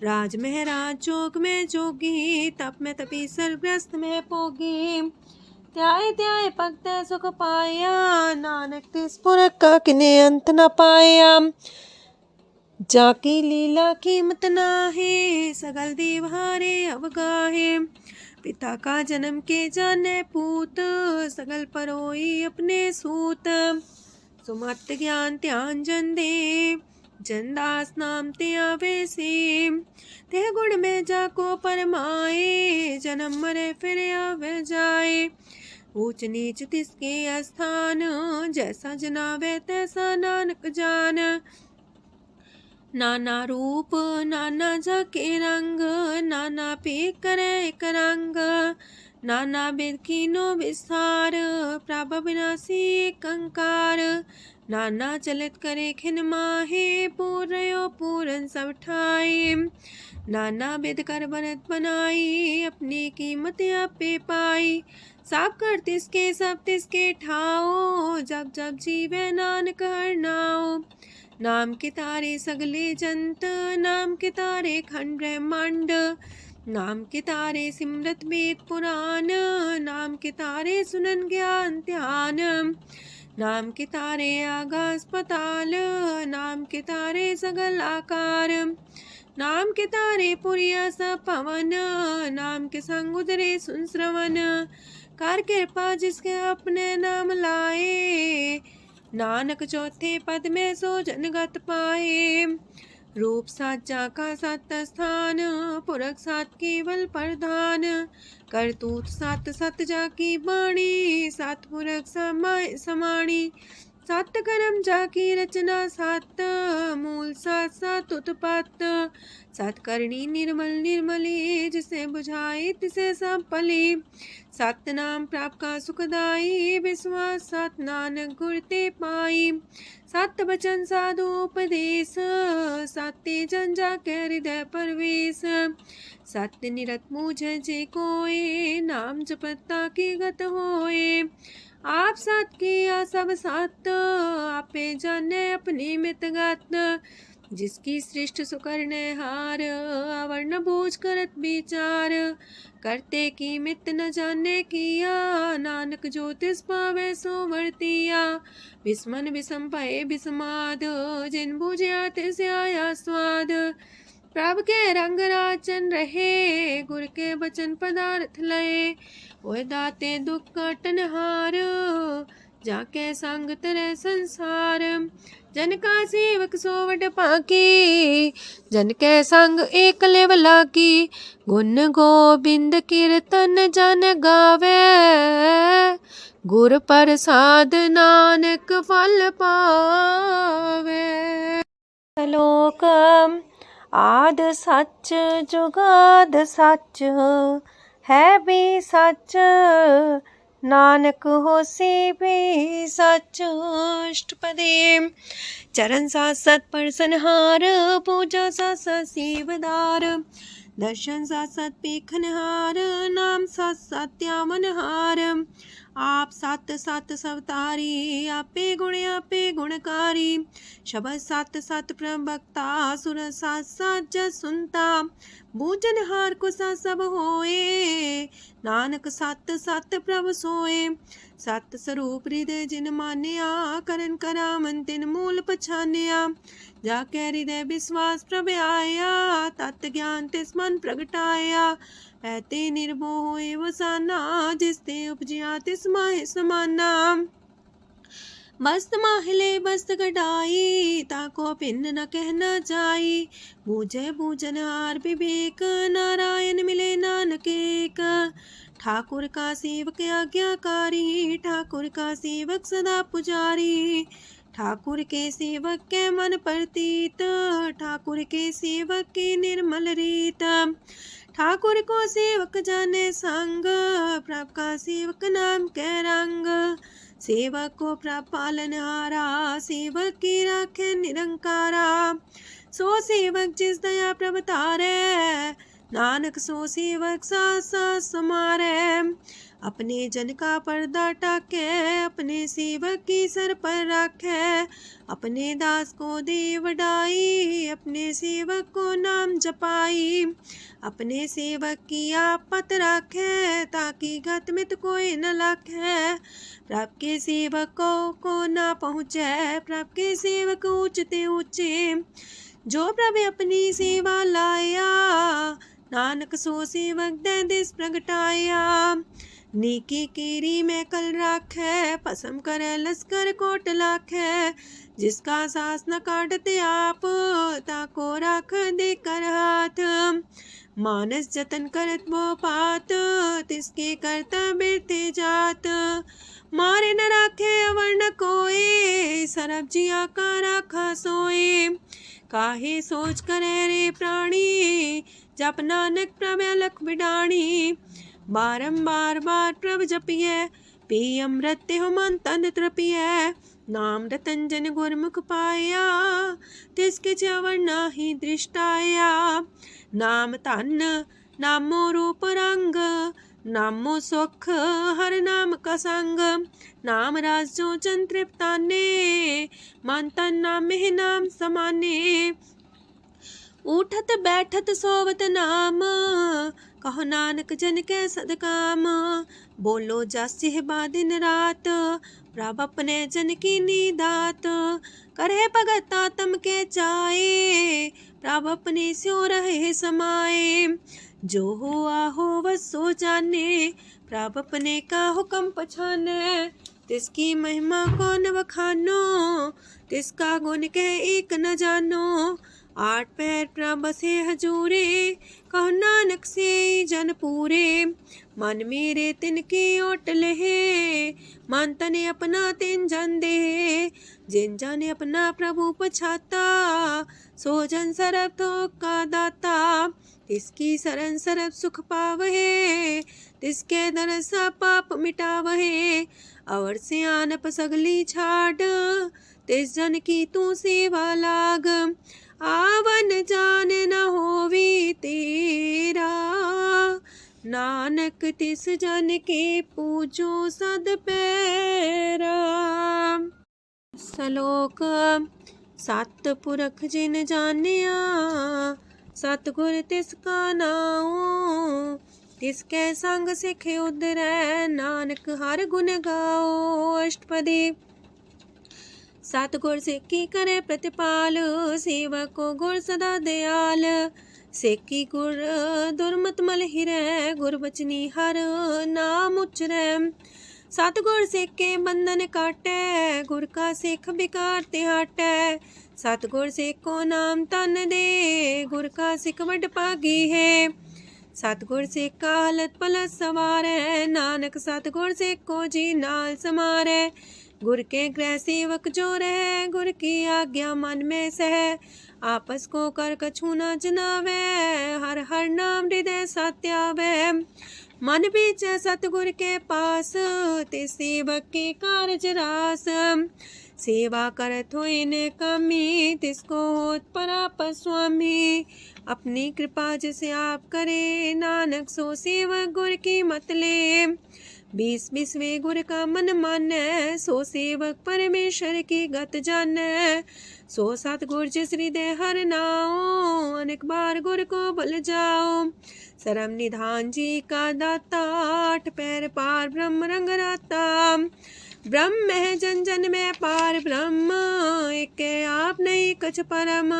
राज महराज जोग में जोगी, तप में तपी सरग्रस्त में पोगी। त्याय त्याय भक्त सुख पाया, नानक तिस पुरख का किने अंत न पाया। जाकी लीला कीमत नाहे, सगल देव हारे अवगाहे। पिता का जन्म के जाने पूत, सगल परोई अपने सूत। सुमत ज्ञान ध्यान जन दे, जनदास नाम ते आवे से। तेह गुण में जाको परमाए, जन्म मरे फिर आवे जाए। ऊंच नीच तिसके स्थान, जैसा जनावे तैसा नानक जान। नाना रूप नाना जाके रंग, नाना पे करे एक रंग। नाना वेद कीनो विस्तार, प्रभ विनाशी एक अंकार। नाना चलित करे खिन माहे, पूर्यो पूरन सब ठाए। नाना वेद कर बनत बनाई, अपनी कीमत आपे पाई। सब कर तिसके सब तिसके ठाओ, जब जब जीवे नानक हर नाओ। नाम के तारे सगले जंत, नाम के तारे खंड ब्रह्मांड। नाम के तारे सिमरत वेद पुराण, नाम के तारे सुनन ज्ञान ध्यान। नाम के तारे आकाश पताल, नाम के तारे सगल आकार। नाम के तारे पुरिया सब पवन, नाम के संग उदरे सुन श्रवण। कर कृपा जिसके अपने नाम लाए, नानक चौथे पद में सो जनगत पाए। रूप साचा का सत स्थान, पुरख सात केवल प्रधान। करतूत सत सत जाकी बाणी, सात पुरख समाय समाणी। सत कर्म जाकी रचना सत, मूल सात सात उत्पत्त। सत करणी निर्मल निर्मली, जिसे बुझाई तिसे सब पली। सत नाम प्राप्त का सुखदाई, विश्वास सत नानक गुर ते पाई। सत वचन साधु उपदेश, सत्य जन जाके हृदय परवेश। सत्य निरत मुझे जे कोय, नाम जपता की गत होए। आप सत किया सब सत, आपे जाने अपनी मित गत। जिसकी सृष्टि सुकरने हार, अवर्ण बोझ करत विचार। करते की मित न जाने किया, नानक जो तिस पावे सो वर्तिया। विस्मन विषम भय विस्माद, जिन बुझिया तिस आया स्वाद। प्रभ के रंग राचन रहे, गुर के बचन पदार्थ लय। ओए दाते दुख काटन हार, जाके संग तेरे संसार। जन का सेवक सो वड पाकी, जन के संग एक लेवला की। गुण गोबिंद कीर्तन जन गावे, गुर प्रसाद नानक फल पावे। श्लोक आद सच जुगाद सच, है भी सच नानक होसी भी सच। अष्टपदी चरण साथ सत परसनहार, पूजा साथ साथ सेवदार। दर्शन साथ साथ पेखनहार, नाम साथ साथ त्यामनहार। आप सत सत सवतारी, आपे गुणकारी। शब्द सत सत प्रवक्ता, सुर साथ साथ जस सुनता। बूझनहार को सा सब होए, नानक सत सत प्रभ सोए। सत स्वरूप हृदय जिन मानिया, करन करामन तिन मूल पछानिया। जाके हृदय विश्वास प्रभ आया, तत् ज्ञान तिस मन प्रगटाया। ऐते निर्भो होए वसाना, जिसते उपजिया तिस माहि समाना। मस्त माहिले बस्त कटाई, ताको भिन्न न कहना जाई। बूझे बूझनहार विवेक, नारायण मिले नानक एक। ठाकुर का सेवक आज्ञाकारी, ठाकुर का सेवक सदा पुजारी। ठाकुर के सेवक के मन प्रतीत, ठाकुर के सेवक की निर्मल रीत। ठाकुर को सेवक जाने संग, प्रभ का सेवक नाम के रंग। सेवक को प्रभ पालनहारा, सेवक की राखे निरंकारा। सो सेवक जिस दया प्रभ तारे, नानक सो सेवक साथ साथ समारे। अपने जन का पर्दा टाके, अपने सेवक की सर पर राखे। अपने दास को दे वडाई, अपने सेवक को नाम जपाई। अपने सेवक की आप पत राखे, ताकि गत मित कोई न लाखे। प्रभ के सेवक को ना पहुँचे, प्रभ के सेवक ऊंचते ऊंचे। जो प्रभ अपनी सेवा लाया, नानक सो सेवक दे दिस प्रगटाया। नीकी केरी में कल राखे, पसम करे लश्कर कोट लाखे। जिसका सास न काटते आप, ताको राख दे कर हाथ। मानस जतन करत वो पात, तिसके करता बिरते जात। मारे न राखे अवर न कोए, सरब जिया का राखा सोए। काहे सोच करे रे प्राणी, जप नानक प्रभ अलख बिडाणी। बारंबार बार प्रभ जपिए, पी अमृत हो मन तन तृपिए। नाम रतन जन गुरमुख पाया, तिसके च्यवर नाही दृष्टाया। नाम धन नामो रूप रंग, नामो सुख हर नाम का संग। नाम राज जो जन तृप्ताने, मन तन नाम में नाम समाने। उठत बैठत सोवत नाम, कहो नानक जन के सदकाम। बोलो जस बा दिन रात, प्रभ अपने जन की नीदात। करे भगत आत्म के चाए, प्रभ अपने स्यो रहे समाए। जो हुआ हो बस सो जाने, प्रभ अपने का हुक्म पछाने। तिसकी महिमा कौन बखानो, तिसका गुण के एक न जानो। आठ पैर प्रभ से हजूरे, कहो नानक से जन पूरे। मन मेरे तिनकी ओट लहे, मन तने अपना तिन जन दे। जिन जन अपना प्रभु पछाता, सो जन सरब थोक का दाता। तिसकी शरण सरब सुख पावहे, तिसके दरसा पाप मिटावहे। अवर से आनप सगली छाड़, तिस जन की तू सेवा लाग। आवन जान न होवी तेरा, नानक तिस जन के पूजो सद पैरा। श्लोक सत पुरख जिन जानिया, सतगुर तिसका नाओ। तिसके संग सिख उदरै, नानक हर गुण गाओ। अष्टपदी सतगुर सिक्की करे प्रतिपाल, सेवक को गुर सदा दयाल। सेकी गुर दुर्मत मल हिरै, गुर बचनी हर नाम उचरै। सतगुर सिख के बंधन काटै, गुर का सिख बिकार ते हटै। सतगुर सिख को नाम तन दे, गुर का सिख वड भागी है। सतगुर सिख का हालत पलट सवारै, नानक सतगुर सिख को जी नाल समारै। गुर के गृह सेवक जो रह, गुर की आज्ञा मन में सह। आपस को कर कछु न जनावै, हर हर नाम हृदय सत्यावै। मन बीच सतगुर के पास, ते सेवक के कारज रास। सेवा करत होए ने कामी, तिसको होत परापस स्वामी। अपनी कृपा जिसे आप करे, नानक सो सेवक गुर की मत ले। 20 गुर का मन मानै, सो सेवक परमेश्वर की गत जानै। सो सतगुर जिस हृदय हर नाओ, अनेक बार गुर को बल जाओ। सरम निधान जी का दाता, 8 पैर पार ब्रह्म रंग राता। ब्रह्म है जन जन में पार ब्रह्म, एक आप नहीं कछ परम।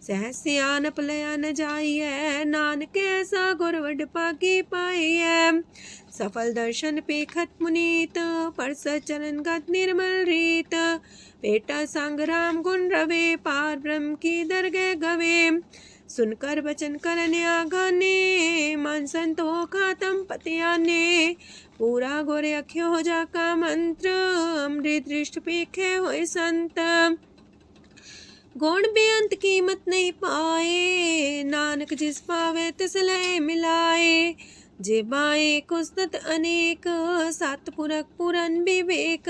सहस सियानप लया न जाइए, नानक ऐसा गुर वड पागी पाइए। सफल दर्शन पेखत मुनीत, परसत चरण गत निर्मल रीत। बेटा संग राम गुण रवे, पार ब्रह्म की दरगह गवे। सुनकर बचन करन आगाने, मन संतोख तम पतियाने। पूरा गोरे अख्यो हो जाका मंत्र, अमृत दृष्ट पेखे होए संत। गुण बेअंत कीमत नहीं पाए, नानक जिस पावे तिस लय मिलाए। जे बाए कुसत अनेक, सतपुरख पुरन विवेक।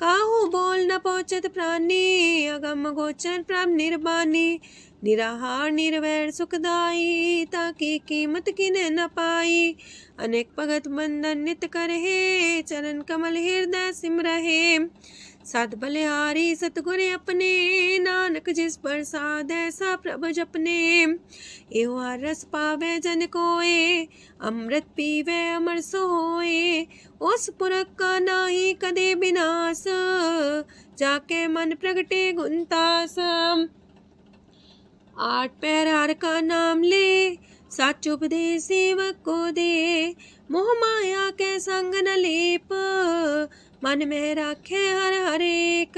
काहू बोल न पहुँचत प्राणी, अगम गोचर प्रभ निर्बानी। निराहार निर्वैर सुखदाई, ताकि कीमत किने न पाई। अनेक भगत बंधन नित करहे, चरण कमल हृदय सिमरहे। सत बलिहारी सतगुर अपने, नानक जिस प्रसाद ऐसा प्रभ जपने। एहो हर रस पावे जन कोय, अमृत पीवे अमर सोए। उस पुरख का नाही कदे विनाश, जाके मन प्रगटे गुणतास। 8 पैर हर का नाम ले, सच उपदेश सेवक को दे। मोह माया के संग न लेप, मन में राखे हर हर एक।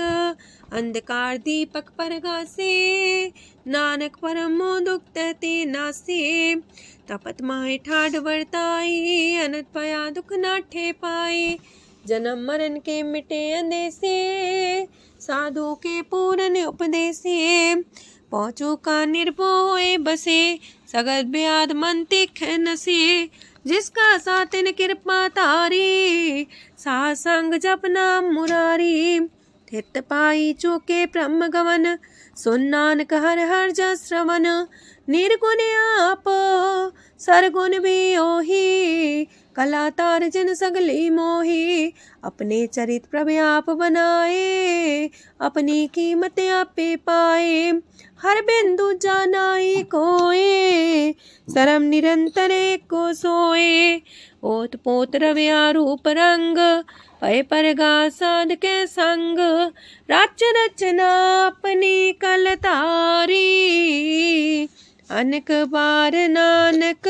अंधकार दीपक परगासे, नानक परम दुख ते नासे। तपत माहे ठाड वर्ताई, अनंत पया दुख नाठे पाए। जन्म मरण के मिटे अंदेसे, साधु के पूरन उपदेसे। पहुँचो का निर्भय बसे, सगत ब्याद मन तिख नसे। जिसका सातिन कृपा तारी, साध संग जप नाम मुरारी। थित पाई चूके ब्रह्म गवन, सुन नानक हर हर जस श्रवण। निर्गुण आप सरगुण भी ओही, कला तार जिन सगली मोही। अपने चरित प्रभ आप बनाए, अपनी कीमत आपे पाए। हर बिंदु जानाई कोय, सरम निरंतर को सोए। ओत पोत रव्या रूप रंग, पय परगा साध के संग। राच रचना अपनी कल तारी, अनेक बार नानक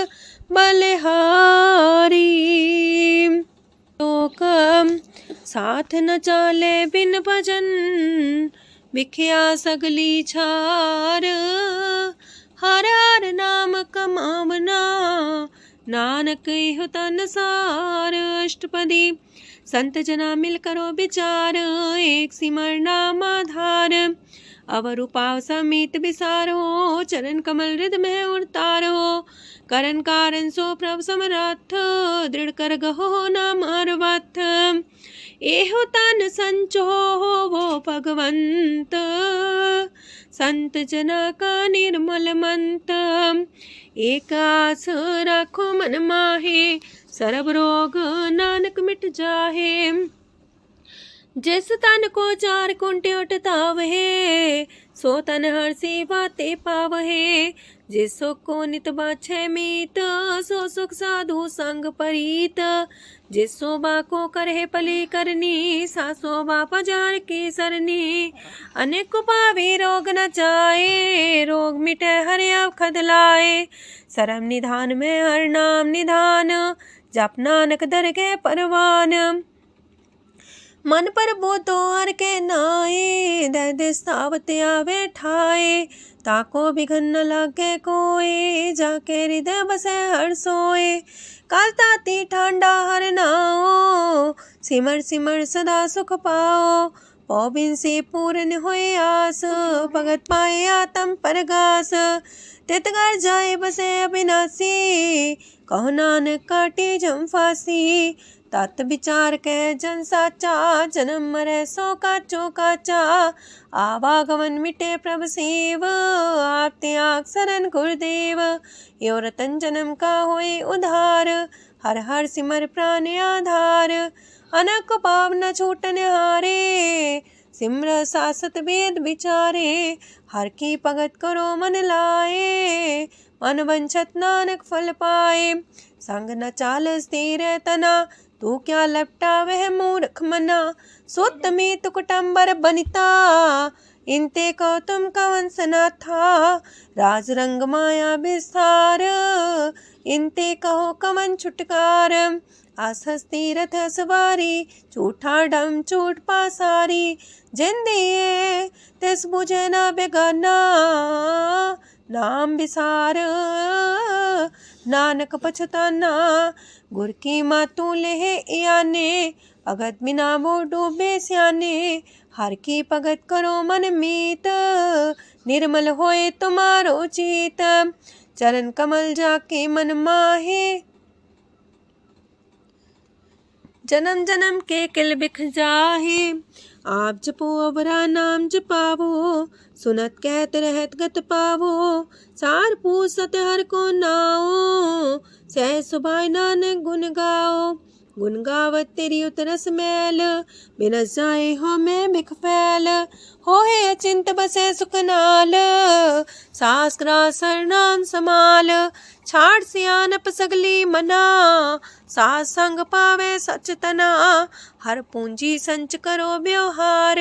बलिहारी। लोक साथ न चाले बिन भजन, बिखिया सगली छार। हर हर नाम कमावना, नानक इह तन सार। अष्टपदी संत जना मिल करो विचार, एक सिमर नाम आधार। अवर उपाव समीत विसारो, चरण कमल हृद में उतारो। करण कारण सो प्रभ समरथ, दृढ़ कर गहो नाम अर्वथ। एहो तन संचो वो भगवंत, संत जना का निर्मल मंत। एक आस राखो मन माहे, सरब रोग नानक मिट जाहे। जिस तन को 4 कुंटे उठतावहे, सो तन हर सेवा ते पावहे। जिस सुख को नित बाछे मीत, सो सुख साधु संग परीत। जिस शोभा को करहे पली करनी, सा शोभा पजार की सरनी। अनेक पावे रोग न जाए, रोग मिटे हरे अवखद लाए। सरम निधान में हर नाम निधान, जप नानक दरगह परवान। मन पर बोधो हर के नाए, दर्द सावत आवे ठाए। ताको बिघन न लागे कोए, जाके हृदय बसे हर सोए। काल ताती ठांडा हर नाओ, सिमर सिमर सदा सुख पाओ। पौबिन से पूर्ण होए आस, भगत पाए आत्म परगास। तितगर जाए बसे अविनाशी, कहो नानक काटे जम फांसी। तत् विचार के जन साचा, जन्म मरे सो काचो काचा। आवागमन मिटे प्रभ सेव, आप त्याग शरण गुरुदेव। यो रतन जन्म का होए उधार, हर हर सिमर प्राण आधार। अनक पाप न छूटन हारे, सिमर सासत वेद विचारे। हर की भगत करो मन लाए, मन वंचत नानक फल पाए। संग न चाल स्थिर तना, तू क्या लपटा वह मूर्ख मना। सोत में तु कुटम्बर बनिता, इनते को तुम कवन सना था। राज रंग माया विस्तार, इनते कहो कवन छुटकार। आसस तीरथ सवारी, झूठा डम झूठ पासारी। जिन दिए तिस बुझे न बेगाना, नाम विसार नानक पछताना। गुर की मातू लेह याने, भगत बिना वो डूबे स्याने। हर की भगत करो मन मीत, निर्मल होए तुम्हारो चित। चरण कमल जाके मन माहे, जन्म जन्म के किल बिख जाहे। आप जपो अवरा नाम जपावो, सुनत कहत रहत गत पावो। सार पूसत हर को नाओ, सह सुभाय नानक गुण गाओ। गुण गावत तेरी उतरस मैल, बिनस जाए हो मैं बिख फैल। हो है अचिंत बसे सुखनाल, सास ग्रास नाम समाल। छाड़ सियानप सगली मना, सास संग पावे सच तना। हर पूंजी संच करो व्यवहार,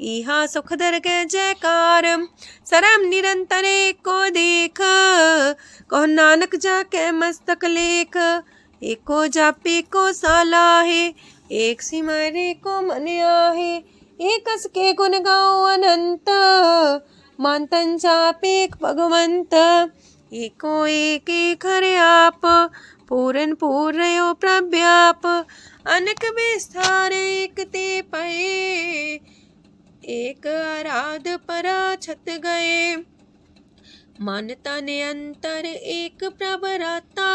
इहा सुख दर के जयकार। सरम निरंतर को देख, कहो नानक जाके मस्तक लेख। एको जापे को साला है, एक सिमरे को मन आहे। एक कस के गुण गाओ अनंत, मानतन जापे भगवंत। एको एक एक हरे आप, पूरन पूर्णयो प्रव्याप। अनक विस्तार एक ते पए, एक आराध परा छत गए। मन तन अंतर एक प्रभ राता,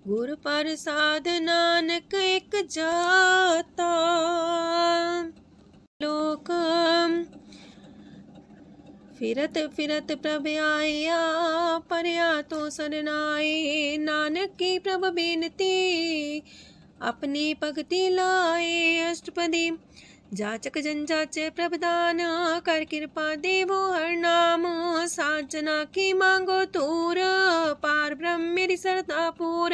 गुर प्रसाद नानक एक जाता। लोक फिरत फिरत प्रभ आया, परया तो सरनाए। नानक की प्रभ बेनती, अपनी भगति लाए। अष्टपदी जाचक जन जाचे प्रभदान, कर कृपा देवो हर नाम। सात जना की मांगो तूर, पार ब्रह्म मेरी सरदा पूर।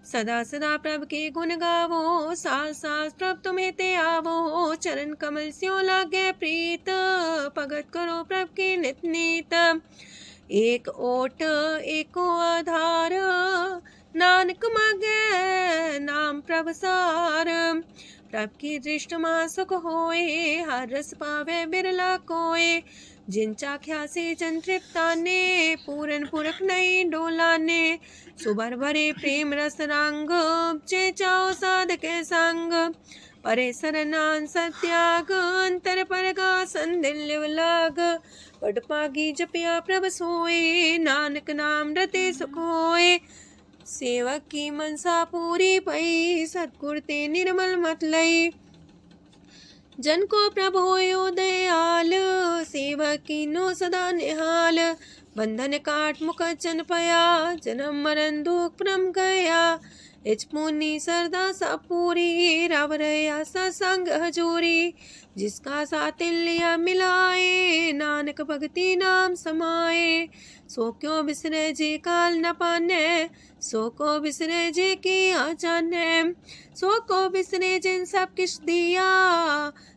सदा सदा प्रभ के गुण गावो, सास सास प्रभ तुम्हें ते आवो। चरण कमल स्यो लागे प्रीत, भगत करो प्रभ के नित नीत। एक ओट एको आधार, नानक मांगे नाम प्रभ सार। प्रभ की दृष्ट मां सुख होए, हर रस पावे बिरला कोय। जिन चाख्या से जन तृप्ताने, पूरन पुरख नहीं डोलाने। सुबर भरे प्रेम रस रंग, जे चाओ साधके संग। परे सरनान सत्याग, अंतर परगा संदिल लाग। पट पागी जपिया प्रभ सोए, नानक नाम रते सुख होए। सेवक की मनसा पूरी पई, सतगुर ते निर्मल मत लई। जन को प्रभु होयो दयाल, सेवक की नो सदा निहाल। बंधन काट मुकचन पया, जन्म मरण दुख परम गया। इच पुनि सरदा सा पूरी, रव रया सत्संग हजूरी। जिसका सातिल्य मिलाए, नानक भगति नाम समाए। सो क्यों बिसरे जे काल न पाने, सो को बिसरे जे की आ जाने। सो को बिसरे जिन सब किछ दिया,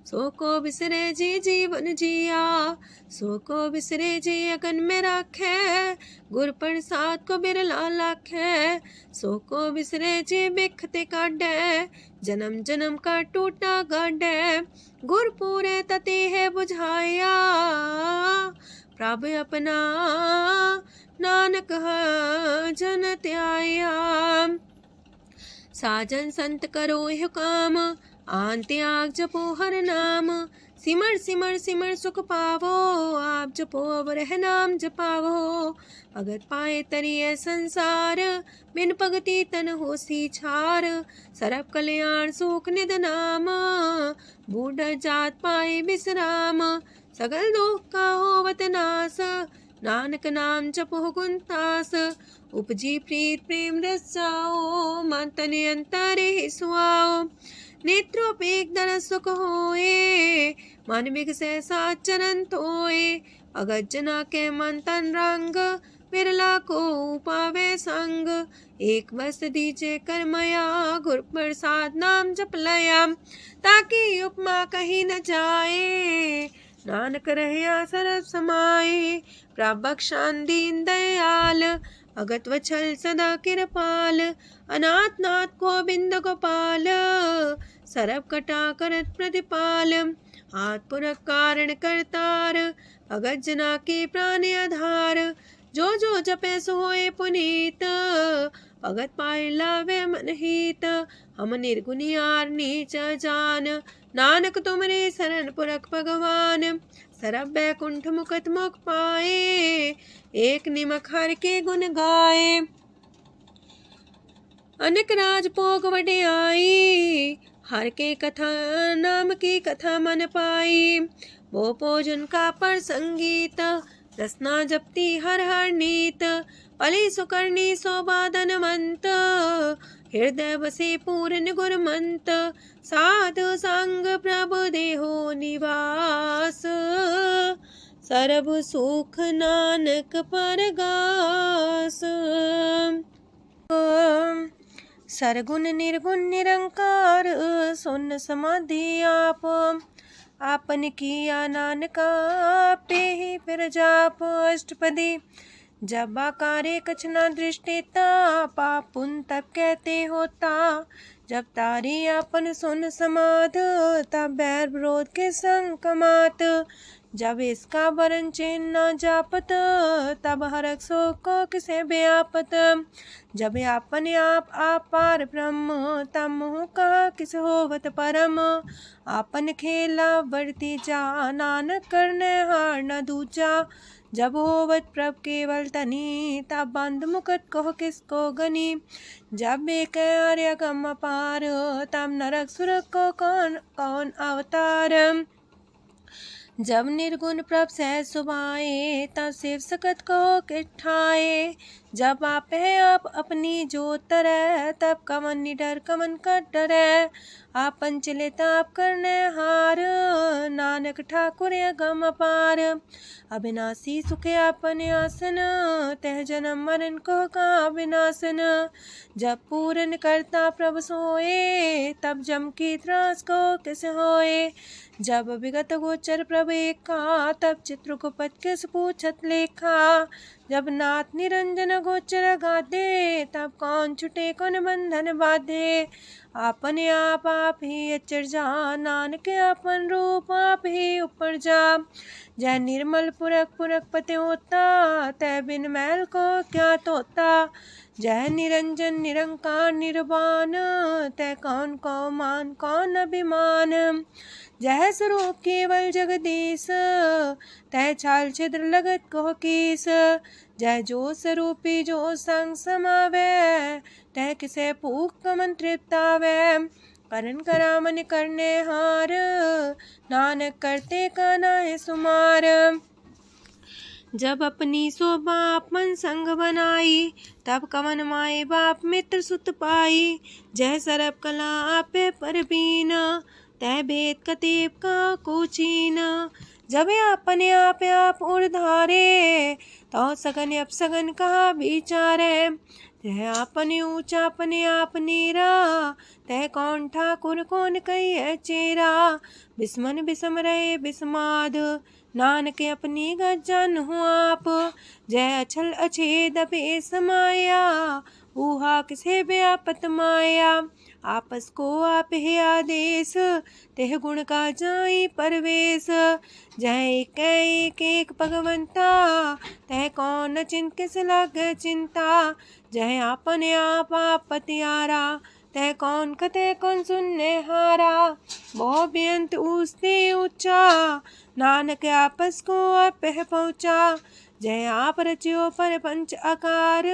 सो को बिसरे जे जीवन जिया। सो को बिसरे जे अगन में राखे, गुर प्रसाद को बिरला लाखे। सो को बिसरे जे बिखते काढ़ै, जन्म जन्म का टूटा गाढ़ै, गुरपुरे तते है बुझाया, प्रभ अपना नानक जन त्याया। साजन संत करो यह काम, आन त्याग जपो हर नाम, सिमर सिमर सिमर सुख पावो, आप जपो अब रह नाम जपावो। भगत पाए तरिए संसार, बिन भगति तन होसी छार, सरब कल्याण सुख निध नाम, बूढ़ जात पाए विश्राम, सगल दुख का होवत नाश, नानक नाम जपो गुणतास, उपजी प्रीत प्रेम रस जाओ, मन तन अंतरे ही सुआओ, नेत्रोपेक दरस सुख होए, मन बिगसै सात चरण तोए, अगत जना के मन तन रंग, बिरला को पावे संग, एक बस दीजे कर मया, गुर प्रसाद नाम जप लया, ताकि उपमा कहीं न जाए, नानक रहिया सरब समाए, प्रभ बख्शान दीन दयाल, अगत वछल सदा कृपाल, अनाथ नाथ गोविंद गोपाल, सरब कटा करत प्रतिपाल, हाथ पुरख कारण करतार, भगत जना के प्राण आधार, जो जो जपे सो होए पुनीत, भगत पाए लावे मन हित, हम निर्गुनियार नीच जान, नानक तुमरे शरण पुरख भगवान, सरब बैकुंठ मुकत मुख पाए, एक निमक हर के गुण गाए, अनेक राज भोग वड्याई, हर के कथा नाम की कथा मन पाई, वो भोजन का पर संगीत, रसना जपती हर हर नीत, पली सुकर्णी शोभाधन मंत, हृदय बसे पूर्ण गुरमंत, साधु संग प्रभु देहो निवास, सरब सुख नानक परगास। सरगुण निर्गुण निरंकार, सुन समाधि आप, आपन किया नानका पे ही फिर जाप, अष्टपदी जब आकारे कछ न दृष्टिता, पाप पुण्य तब कहते होता, जब तारी आपन सुन समाध, तब बैर विरोध के संग कमात, जब इसका वरण चिन्ह न जापत, तब हरक शोक को किसे व्यापत, जब आपने आप पार ब्रह्म, तब मोह का किस होवत परम, आपन खेला बढ़ती जा, नानक करने हार न दूजा, जब होवत प्रभ केवल तनी, तब बंद मुकट कहो किसको गनी, जब एक आर्य गम पार, तब नरक सुरक को कौन कौन अवतार, जब निर्गुण प्रभ सहज सुभाए, तब शिव सकत को किठाए, जब आप है आप अपनी जो तरह, तब कमन निडर कमन का डरै, आपन चले ताप करने हार, नानक ठाकुर गम पार, अविनाशी सुखे आपन आसन, तह जन्म मरण को का विनाशन, जब पूरन करता प्रभु सोए, तब जम की त्रास को किस होए, जब विगत गोचर प्रभु एका, तब चित्रगुप्त किस पूछत लेखा, जब नाथ निरंजन गोचर गाधे, तब कौन छुटे कौन बंधन बाधे, आपने आप ही अचर जा, नानक आपन रूप आप ही ऊपर जा, जय निर्मल पुरख पुरख पते होता, तय बिन मैल को क्या तोता, जय निरंजन निरंकार निर्वाण, तय कौन को मान कौन अभिमान, जय स्वरूप केवल जगदीश, तय छाल छिद्र लगत को कीस, जय जो स्वरूपी जो संग समावे, तय किसे भूख कमन तृप्तावे, करण करामन करने हार, नानक करते का नाहि सुमार, जब अपनी शोभा अपन संग बनाई, तब कवन माए बाप मित्र सुत पाई, जय सरब कला आपे परबीन, तय भेद कतीब का कोचीन, जब अपने आप उड़धारे, तो सगन अपसगन कहा विचारे, तह अपने ऊंचा अपने आप नीरा, तह कौन ठाकुर कौन कही चेरा, बिस्मन बिसम रहे बिस्माद, नानक अपनी गजन हो आप, जय अछल अछेद पे समाया, ऊहा किसे व्यापत माया, आपस को आप है आदेश, तेह गुण का जाई परवेश। जय एक एक भगवंता, तह कौन चिंत किस लाग चिंता। जय आपने आप पतियारा, तह कौन कते कौन सुनने हारा। मोह बेअंत ऊसते ऊंचा, नानक आपस को आप पहुँचा। जय आप रचियो पर पंच आकार,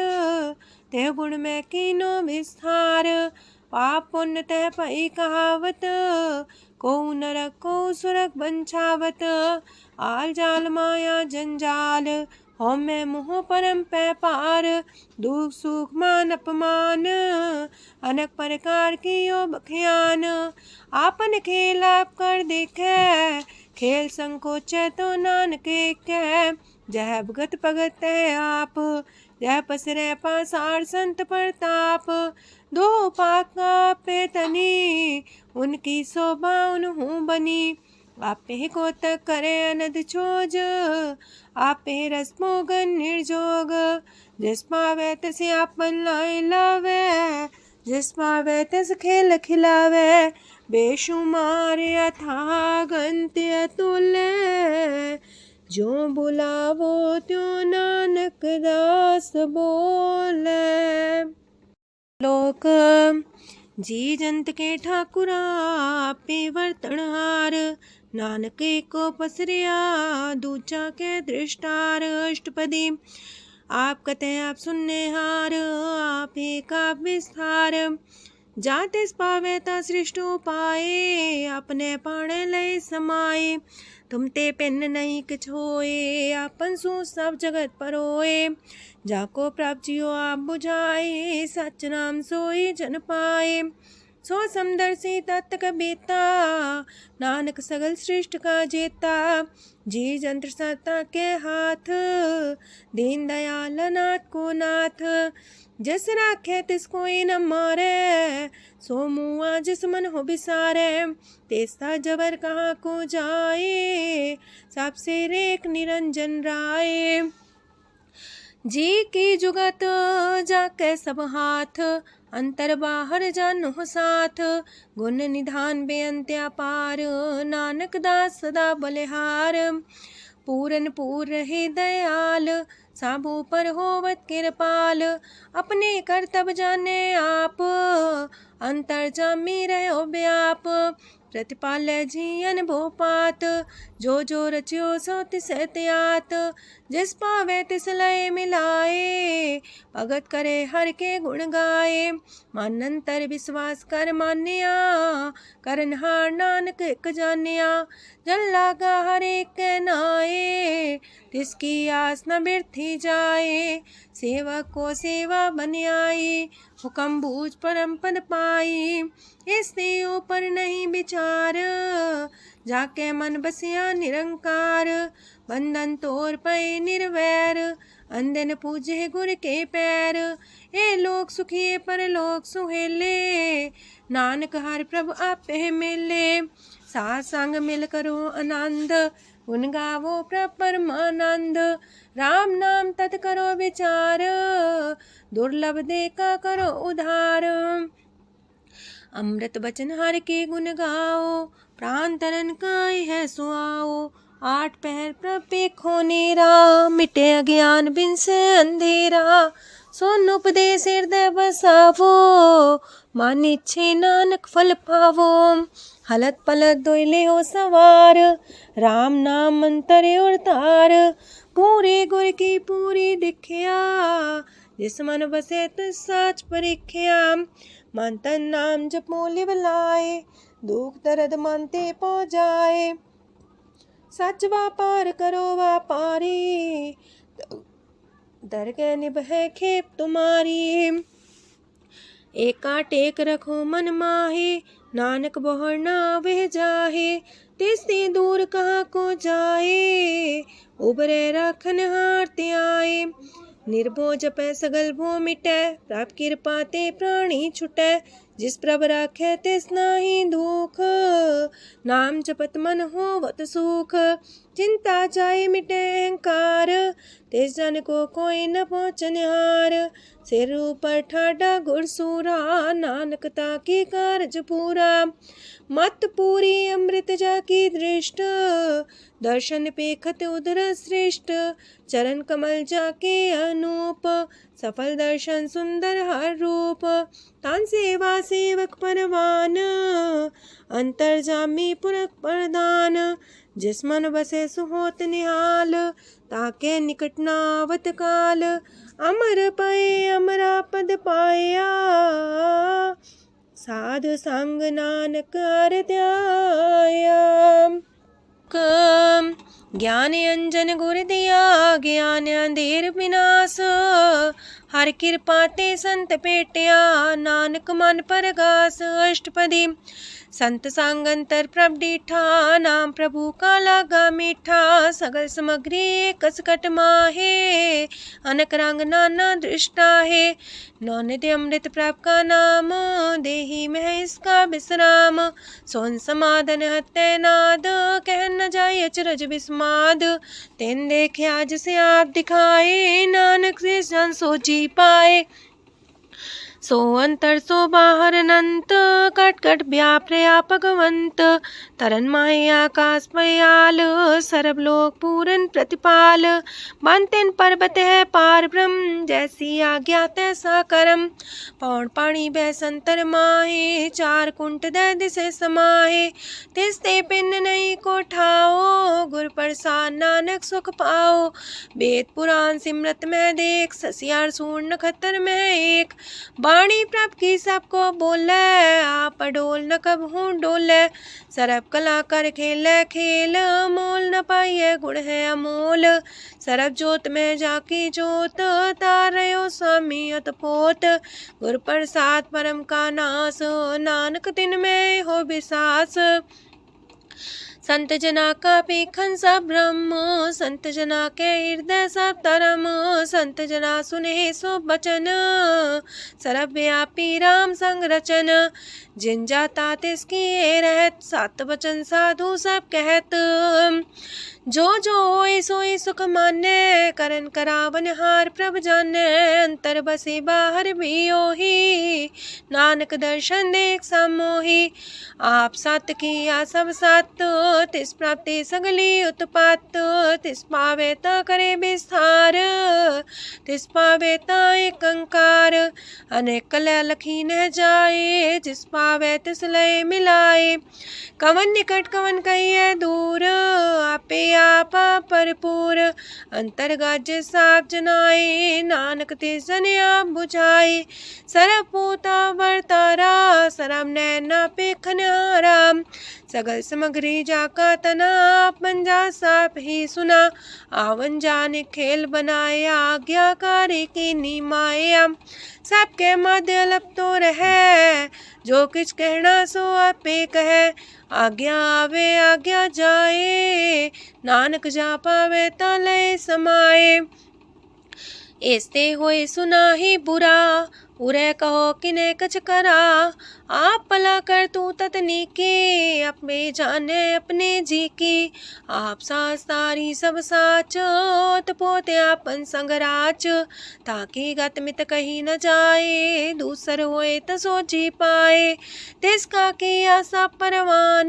तेह गुण में कीनो विस्तार। पाप पुण्य तह पई कहावत, को नरक को सुरग बंछावत। आल जाल माया जंजाल, हो मैं मुँह परम पै पार। दुख सुख मान अपमान, अनेक प्रकार की यो बखियान। आपन खेल आप कर देखे, खेल संकोच तो नानक कह। जह भगत भगत है आप, जह पसरे पासार संत प्रताप। दो पाका पे तनी, उनकी शोभा उन्हूं बनी। आपे को तक करे अनद छोज, आपे रस मोगन निर्जोग। जिस पावे तसे आपन लाई लावे, जिस पावे तस खेल खिलावे। बेशुमार अथागंत अतुल्य, जो बुलावो त्यों नानक दास बोले। लोक जी जंत के ठाकुरा, आपे वर्तनहार। नानक को पसरिया, दूजा के दृष्टार। अष्टपदी आप कते आप सुनने हार, आप एक आप विस्तार। जातिस पावे ता सृष्ट पाए, अपने पाणे लय समाए। तुम ते पिन नहीं किछ होए, आपन सु सब जगत परोए। जाको प्राप्त जियो आप बुझाए, सच नाम सोई जन पाए। सो समदर्शी तत्त बेता, नानक सगल सृष्ट का जेता। जी जंत्र सत्ता के हाथ, दीन दयाल नाथ को नाथ। जिस राखे तिस कोई न मारे, सो मुआ जिस मन हो बिसारे। तेस्ता जबर कहाँ को जाए, सबसे रेख निरंजन राय। जी की जुगत जाके सब हाथ, अंतर बाहर जानो साथ। गुण निधान बेअंत्या पार, नानक दास सदा बलिहार। पूरन पूर रहे दयाल, साबू पर होवत कृपाल। अपने करतब जाने आप, अंतर जामी रहो व्याप। प्रतिपाल्य जियन भोपात, जो जो रचियो सो तिस त्यात। जिस पावे तिस लय मिलाए, भगत करे हर के गुण गाए। मानंतर विश्वास कर मान्या, करनहार नानक एक जानिया। जल लागा हर एक नाए, तिसकी आस न बिरथी जाए। सेवक को सेवा बन आई, हुक्म बूझ परम पद पाई। इससे ऊपर नहीं विचार, जाके मन बसिया निरंकार। बंधन तोर पे निर्वैर, अंधन पूजे गुर के पैर। ए लोक सुखिए पर लोक सुहेले, नानक हर प्रभु आपे मिले। साथ संग मिल करो आनंद, गुण गावो प्रभु परमानंद। राम नाम तत् करो विचार, दुर्लभ देखा करो उधार। अमृत बचन हर के गुण गाओ, प्राण तरन काय है सुआओ। आठ पहर प्रभ पेखो नेरा, मिटे अज्ञान बिन से अंधेरा। सोन उपदेश हृदय बसावो, मान इच्छे नानक फल पावो। हलत पलत दोइले हो सवार, राम नाम मंत्र और तार। पूरे गुर की पूरी दिखिया, जिस मन बसे तिस साच परिख्या। मन तन नाम जपो लिव लाए, दुख दर्द मानते पो जाए। सच व्यापार करो व्यापारी, दर के निभे खेप तुम्हारी। एका टेक रखो मन माहे, नानक बोहर ना वह जाहे। तिससे दूर कहाँ को जाए, उबरे राखन हार ते आए। निर्भो जपै सगल भो मिटै, प्रभ कृपा ते प्राणी छुटै। जिस प्रभ राखै तिस नाहि दुख, नाम जपत मन होवत सुख। चिंता जाए मिटे अहंकार, तिस जन को कोई न पहुँचनिहार। सिर ऊपर ठाडा गुरसूरा, नानक ताकी कारज पूरा। मत पूरी अमृत जाकी दृष्ट, दर्शन पेखत उदर श्रेष्ठ। चरण कमल जाके अनूप, सफल दर्शन सुंदर हर रूप। तान सेवा सेवक परवान, अंतर जामी पुरख प्रदान। जिस मन बसे सुहोत निहाल, ताके निकट नावत काल। अमर पाए अमरा पद पाया, साधु संग नानक हर ध्याया। ज्ञान अंजन गुर दिया, ज्ञान अंधेर विनाश। हर कृपा ते संत पेटिया, नानक मन परगास। अष्टपदी संत संग अंतर प्रभ डीठा, नाम प्रभु का लागा मीठा। सगल सामग्री कसकट माहे, अनक रंग नाना दृष्टा है। नौनिधि अमृत प्रभ का नाम, देही में इसका विश्राम। सोन समाधन हत्ते नाद, कह न जाय अचरज विस्माद। तेन देखे आज से आप दिखाए, नानक से जन सो जी पाए। सो अंतर सो बाहर अनंत, कट कट व्याप रया भगवंत। तरन माहे आकाश पयाल, सरब लोक पूरन प्रतिपाल। बनतेन पर्वत है पार ब्रह्म, जैसी आज्ञा तैसा करम। पौड़ पाणी बह संतर माहे, चार कुंट दह दिसे समाहे। तिसते पिन नहीं को ठाओ, गुर प्रसाद नानक सुख पाओ। वेद पुराण सिमरत में देख, ससियार सूर नखत्तर में एक। वाणी प्रभ की सबको बोले, आप डोल न कबहू डोले। सरब कला कर खेले खेल, मोल न पाइये गुण है अमोल। सरब जोत में जाकी जोत, तारयो स्वामी अतपोत। गुर प्रसाद परम का नास, नानक तिन में हो विसास। संत जना का पेखन सब ब्रह्म, संत जना के हृदय सब धर्म। संत जना सुने सो बचन, सरब व्यापी राम संग रचन। जिन जाता तिसकी रहत, सात वचन साधु सब कहत। जो जो होए सोए सुख माने, करन करावन हार प्रभ जाने। अंतर बसे बाहर भी ओही, नानक दर्शन देख समोही। आप सत किया सब सत, तिस प्राप्ति सगली उत्पात। तिस पावे ता करे विस्तार, तिस पावे ता एक अंकार। अनेक कलय लखी न जाए, जिस पावे तिस लय मिलाए। कवन निकट कवन कहिए दूर, आपे आपा भरपूर। अंतर्गत साप जनाए, नानक तिस जन आप बुझाए। सरब पूता वर्तारा, सरब नैना पेखन हारा। सगल सामग्री जाका तना, पंजा साप ही सुना। आवन जाने खेल बनाया, आज्ञाकारी की नी माया। सबके मध्य अलप तो रहे, जो किछ कहना सो आपे कहे। आज्ञा आवे आज्ञा जाए, नानक जा पावे ता लय समाए। ऐसते होए सुना ही बुरा, उरे कहो किने कछ करा। आप भला कर तू ततनी के, अपने जाने अपने जी की। आप सास तारी सब साच, पोते आपन संगराच। ताकि गत मित कही न जाए, दूसर होए त सोची पाए। तिसका किया सब परवान,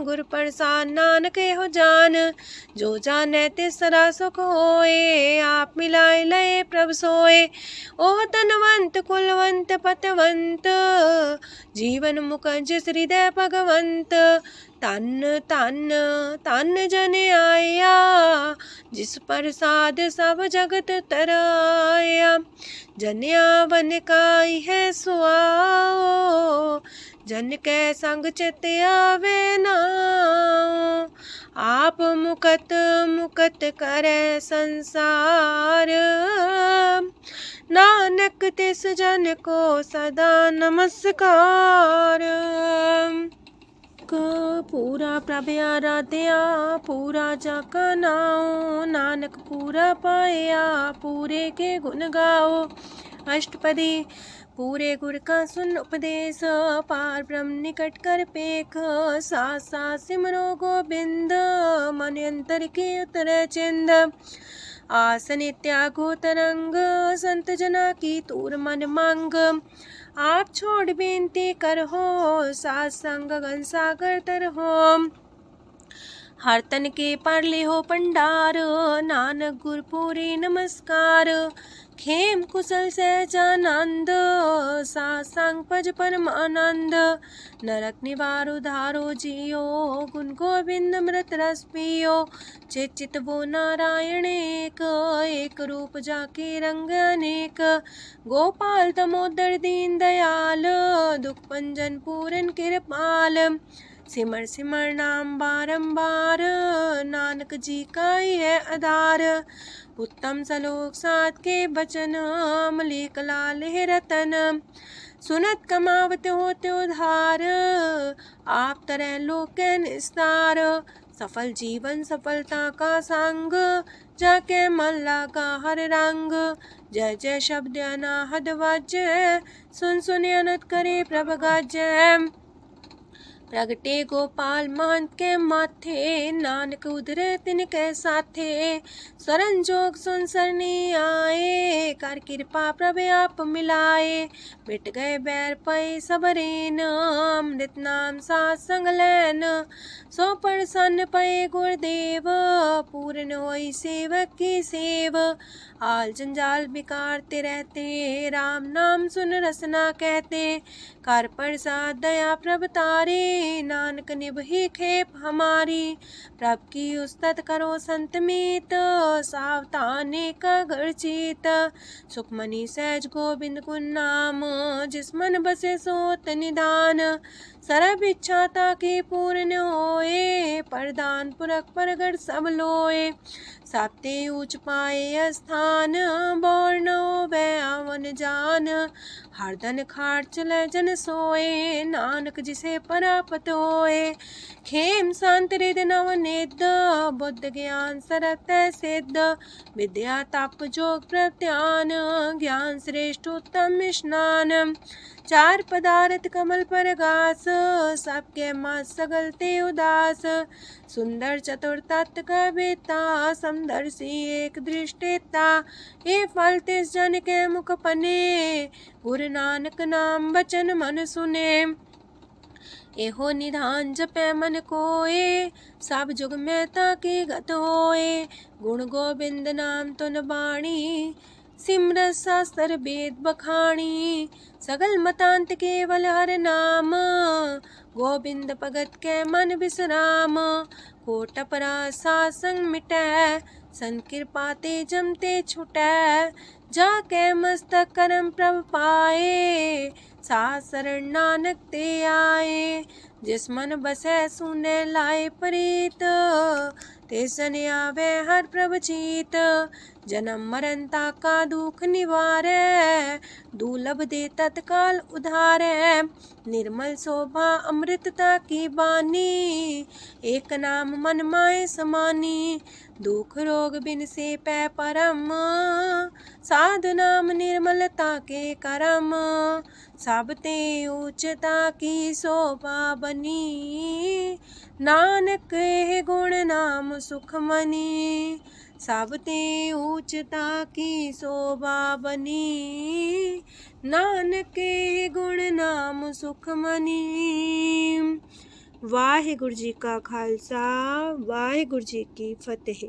गुर प्रसाद नानक हो जान। जो जाने तिसरा सुख होए, आप मिलाए लय प्रभ सोए। ओह तनवंत कुलवंत पतवंत, जीवन मुकज हृदय भगवंत। तन तन तन जन आया, जिस प्रसाद सब जगत तराया। जन्या वन काई है सुआओ, जन के संग चित आवे नाओ। आप मुकत मुकत करे संसार, नानक तिस जन को सदा नमस्कार। पूरा प्रभ आराध्या, पूरा जाका नाओ। नानक पूरा पाया, पूरे के गुण गाओ। अष्टपदी पूरे गुर का सुन उपदेश, पार ब्रह्म निकट कर पेख। साथ साथ सिमरो गोबिंद, मन अंतर की उतरे चिंद। आसन त्यागो तरंग, संत जना की तूर मन मांग। आप छोड़ बेनती कर हो, सात संग गगन सागर तर हो। हर तन के पर ले हो पंडार, नानक गुरपुरी नमस्कार। खेम कुशल सहजानंद, सासंग पज परमानंद। नरक निवार उधारो जियो, गुण गोविंद मृत रस पियो। चित वो नारायण एक, एक रूप जाके रंग अनेक। गोपाल दामोदर दीन दयाल, दुख भंजन पूरन कृपाल। सिमर सिमर नाम बारंबार, नानक जी का ही है आधार। उत्तम सलोक साध के बचन, अमलेख लाल है रतन। सुनत कमावत होते उधार, आप तरह लोक निस्तार। सफल जीवन सफलता का संग, जाके मन लागा हर रंग। जय जय शब्द अनाहद वाजय, सुन सुन अनत करे प्रभ गाजय। प्रगटे गोपाल महंत के माथे, नानक उधरे तिनके साथे। शरण जोग सुन सरनी आए, कर कृपा प्रभ आप मिलाए। मिट गए बैर पै सबरेन, अमृत नाम साथ संग लैन। सो प्रसन्न पै गुरुदेव, पूर्ण होई सेवक की सेव। आल जंजाल बिकारते रहते, राम नाम सुन रसना कहते। कर प्रसाद दया प्रभ तारे, नानक निभहि खेप हमारी। प्रभ की उस्तत करो संत मीत, सावधाने का घर चीत। सुखमणि सहज गोविंद गुण नाम, जिस मन बसे सोत निधान। सर्व इच्छा ताकी पूर्ण होए, प्रदान पुरख परगट सब लोए। साप्ते ऊंच पाए स्थान, बोर न होवे आवन जान। हरदन खाट चले जन सोए, नानक जिसे परापत होए। खेम शांत हृदय नव निध, बुद्ध ज्ञान सरत सिद्ध। विद्या तप जोग प्रत्यान, ज्ञान श्रेष्ठ उत्तम स्नान। चार पदार्थ कमल पर घास, सबके मास सगलते उदास। सुंदर चतुर तत्व का बेता, समदर्शी एक दृष्टिता। ये फल तिस जन के मुख पने, गुरु नानक नाम बचन मन सुने। एहो निधान जपे मन कोए, सब जुग में ताकी गत होए। गुण गोविंद नाम तुन बाणी, सिमरत शास्त्र वेद बखाणी। सगल मतांत केवल हर नाम, गोविंद भगत के मन विश्राम। कोट अपराध सात संग मिटै, संत कृपा ते जमते छुटै। जाके मस्तक करम प्रभ पाए, साथ शरण नानक ते आए। जिस मन बसै सुने लाए प्रीत, तिस जन आवे हर प्रभ चीत। जन्म मरण का दुख निवारै, दुर्लभ दे तत्काल उधारै। निर्मल शोभा अमृतता की बानी, एक नाम मन माए समानी। दुख रोग बिन से पै परम, साधु नाम निर्मलता के करम। सब ते उच्चता की शोभा बनी, नानक है गुण नाम सुखमनी। सब ते उच्चता की शोभा बनी, नानक है गुण नाम सुखमनी। वाहिगुरु जी का खालसा, वाहिगुरु जी की फतेह।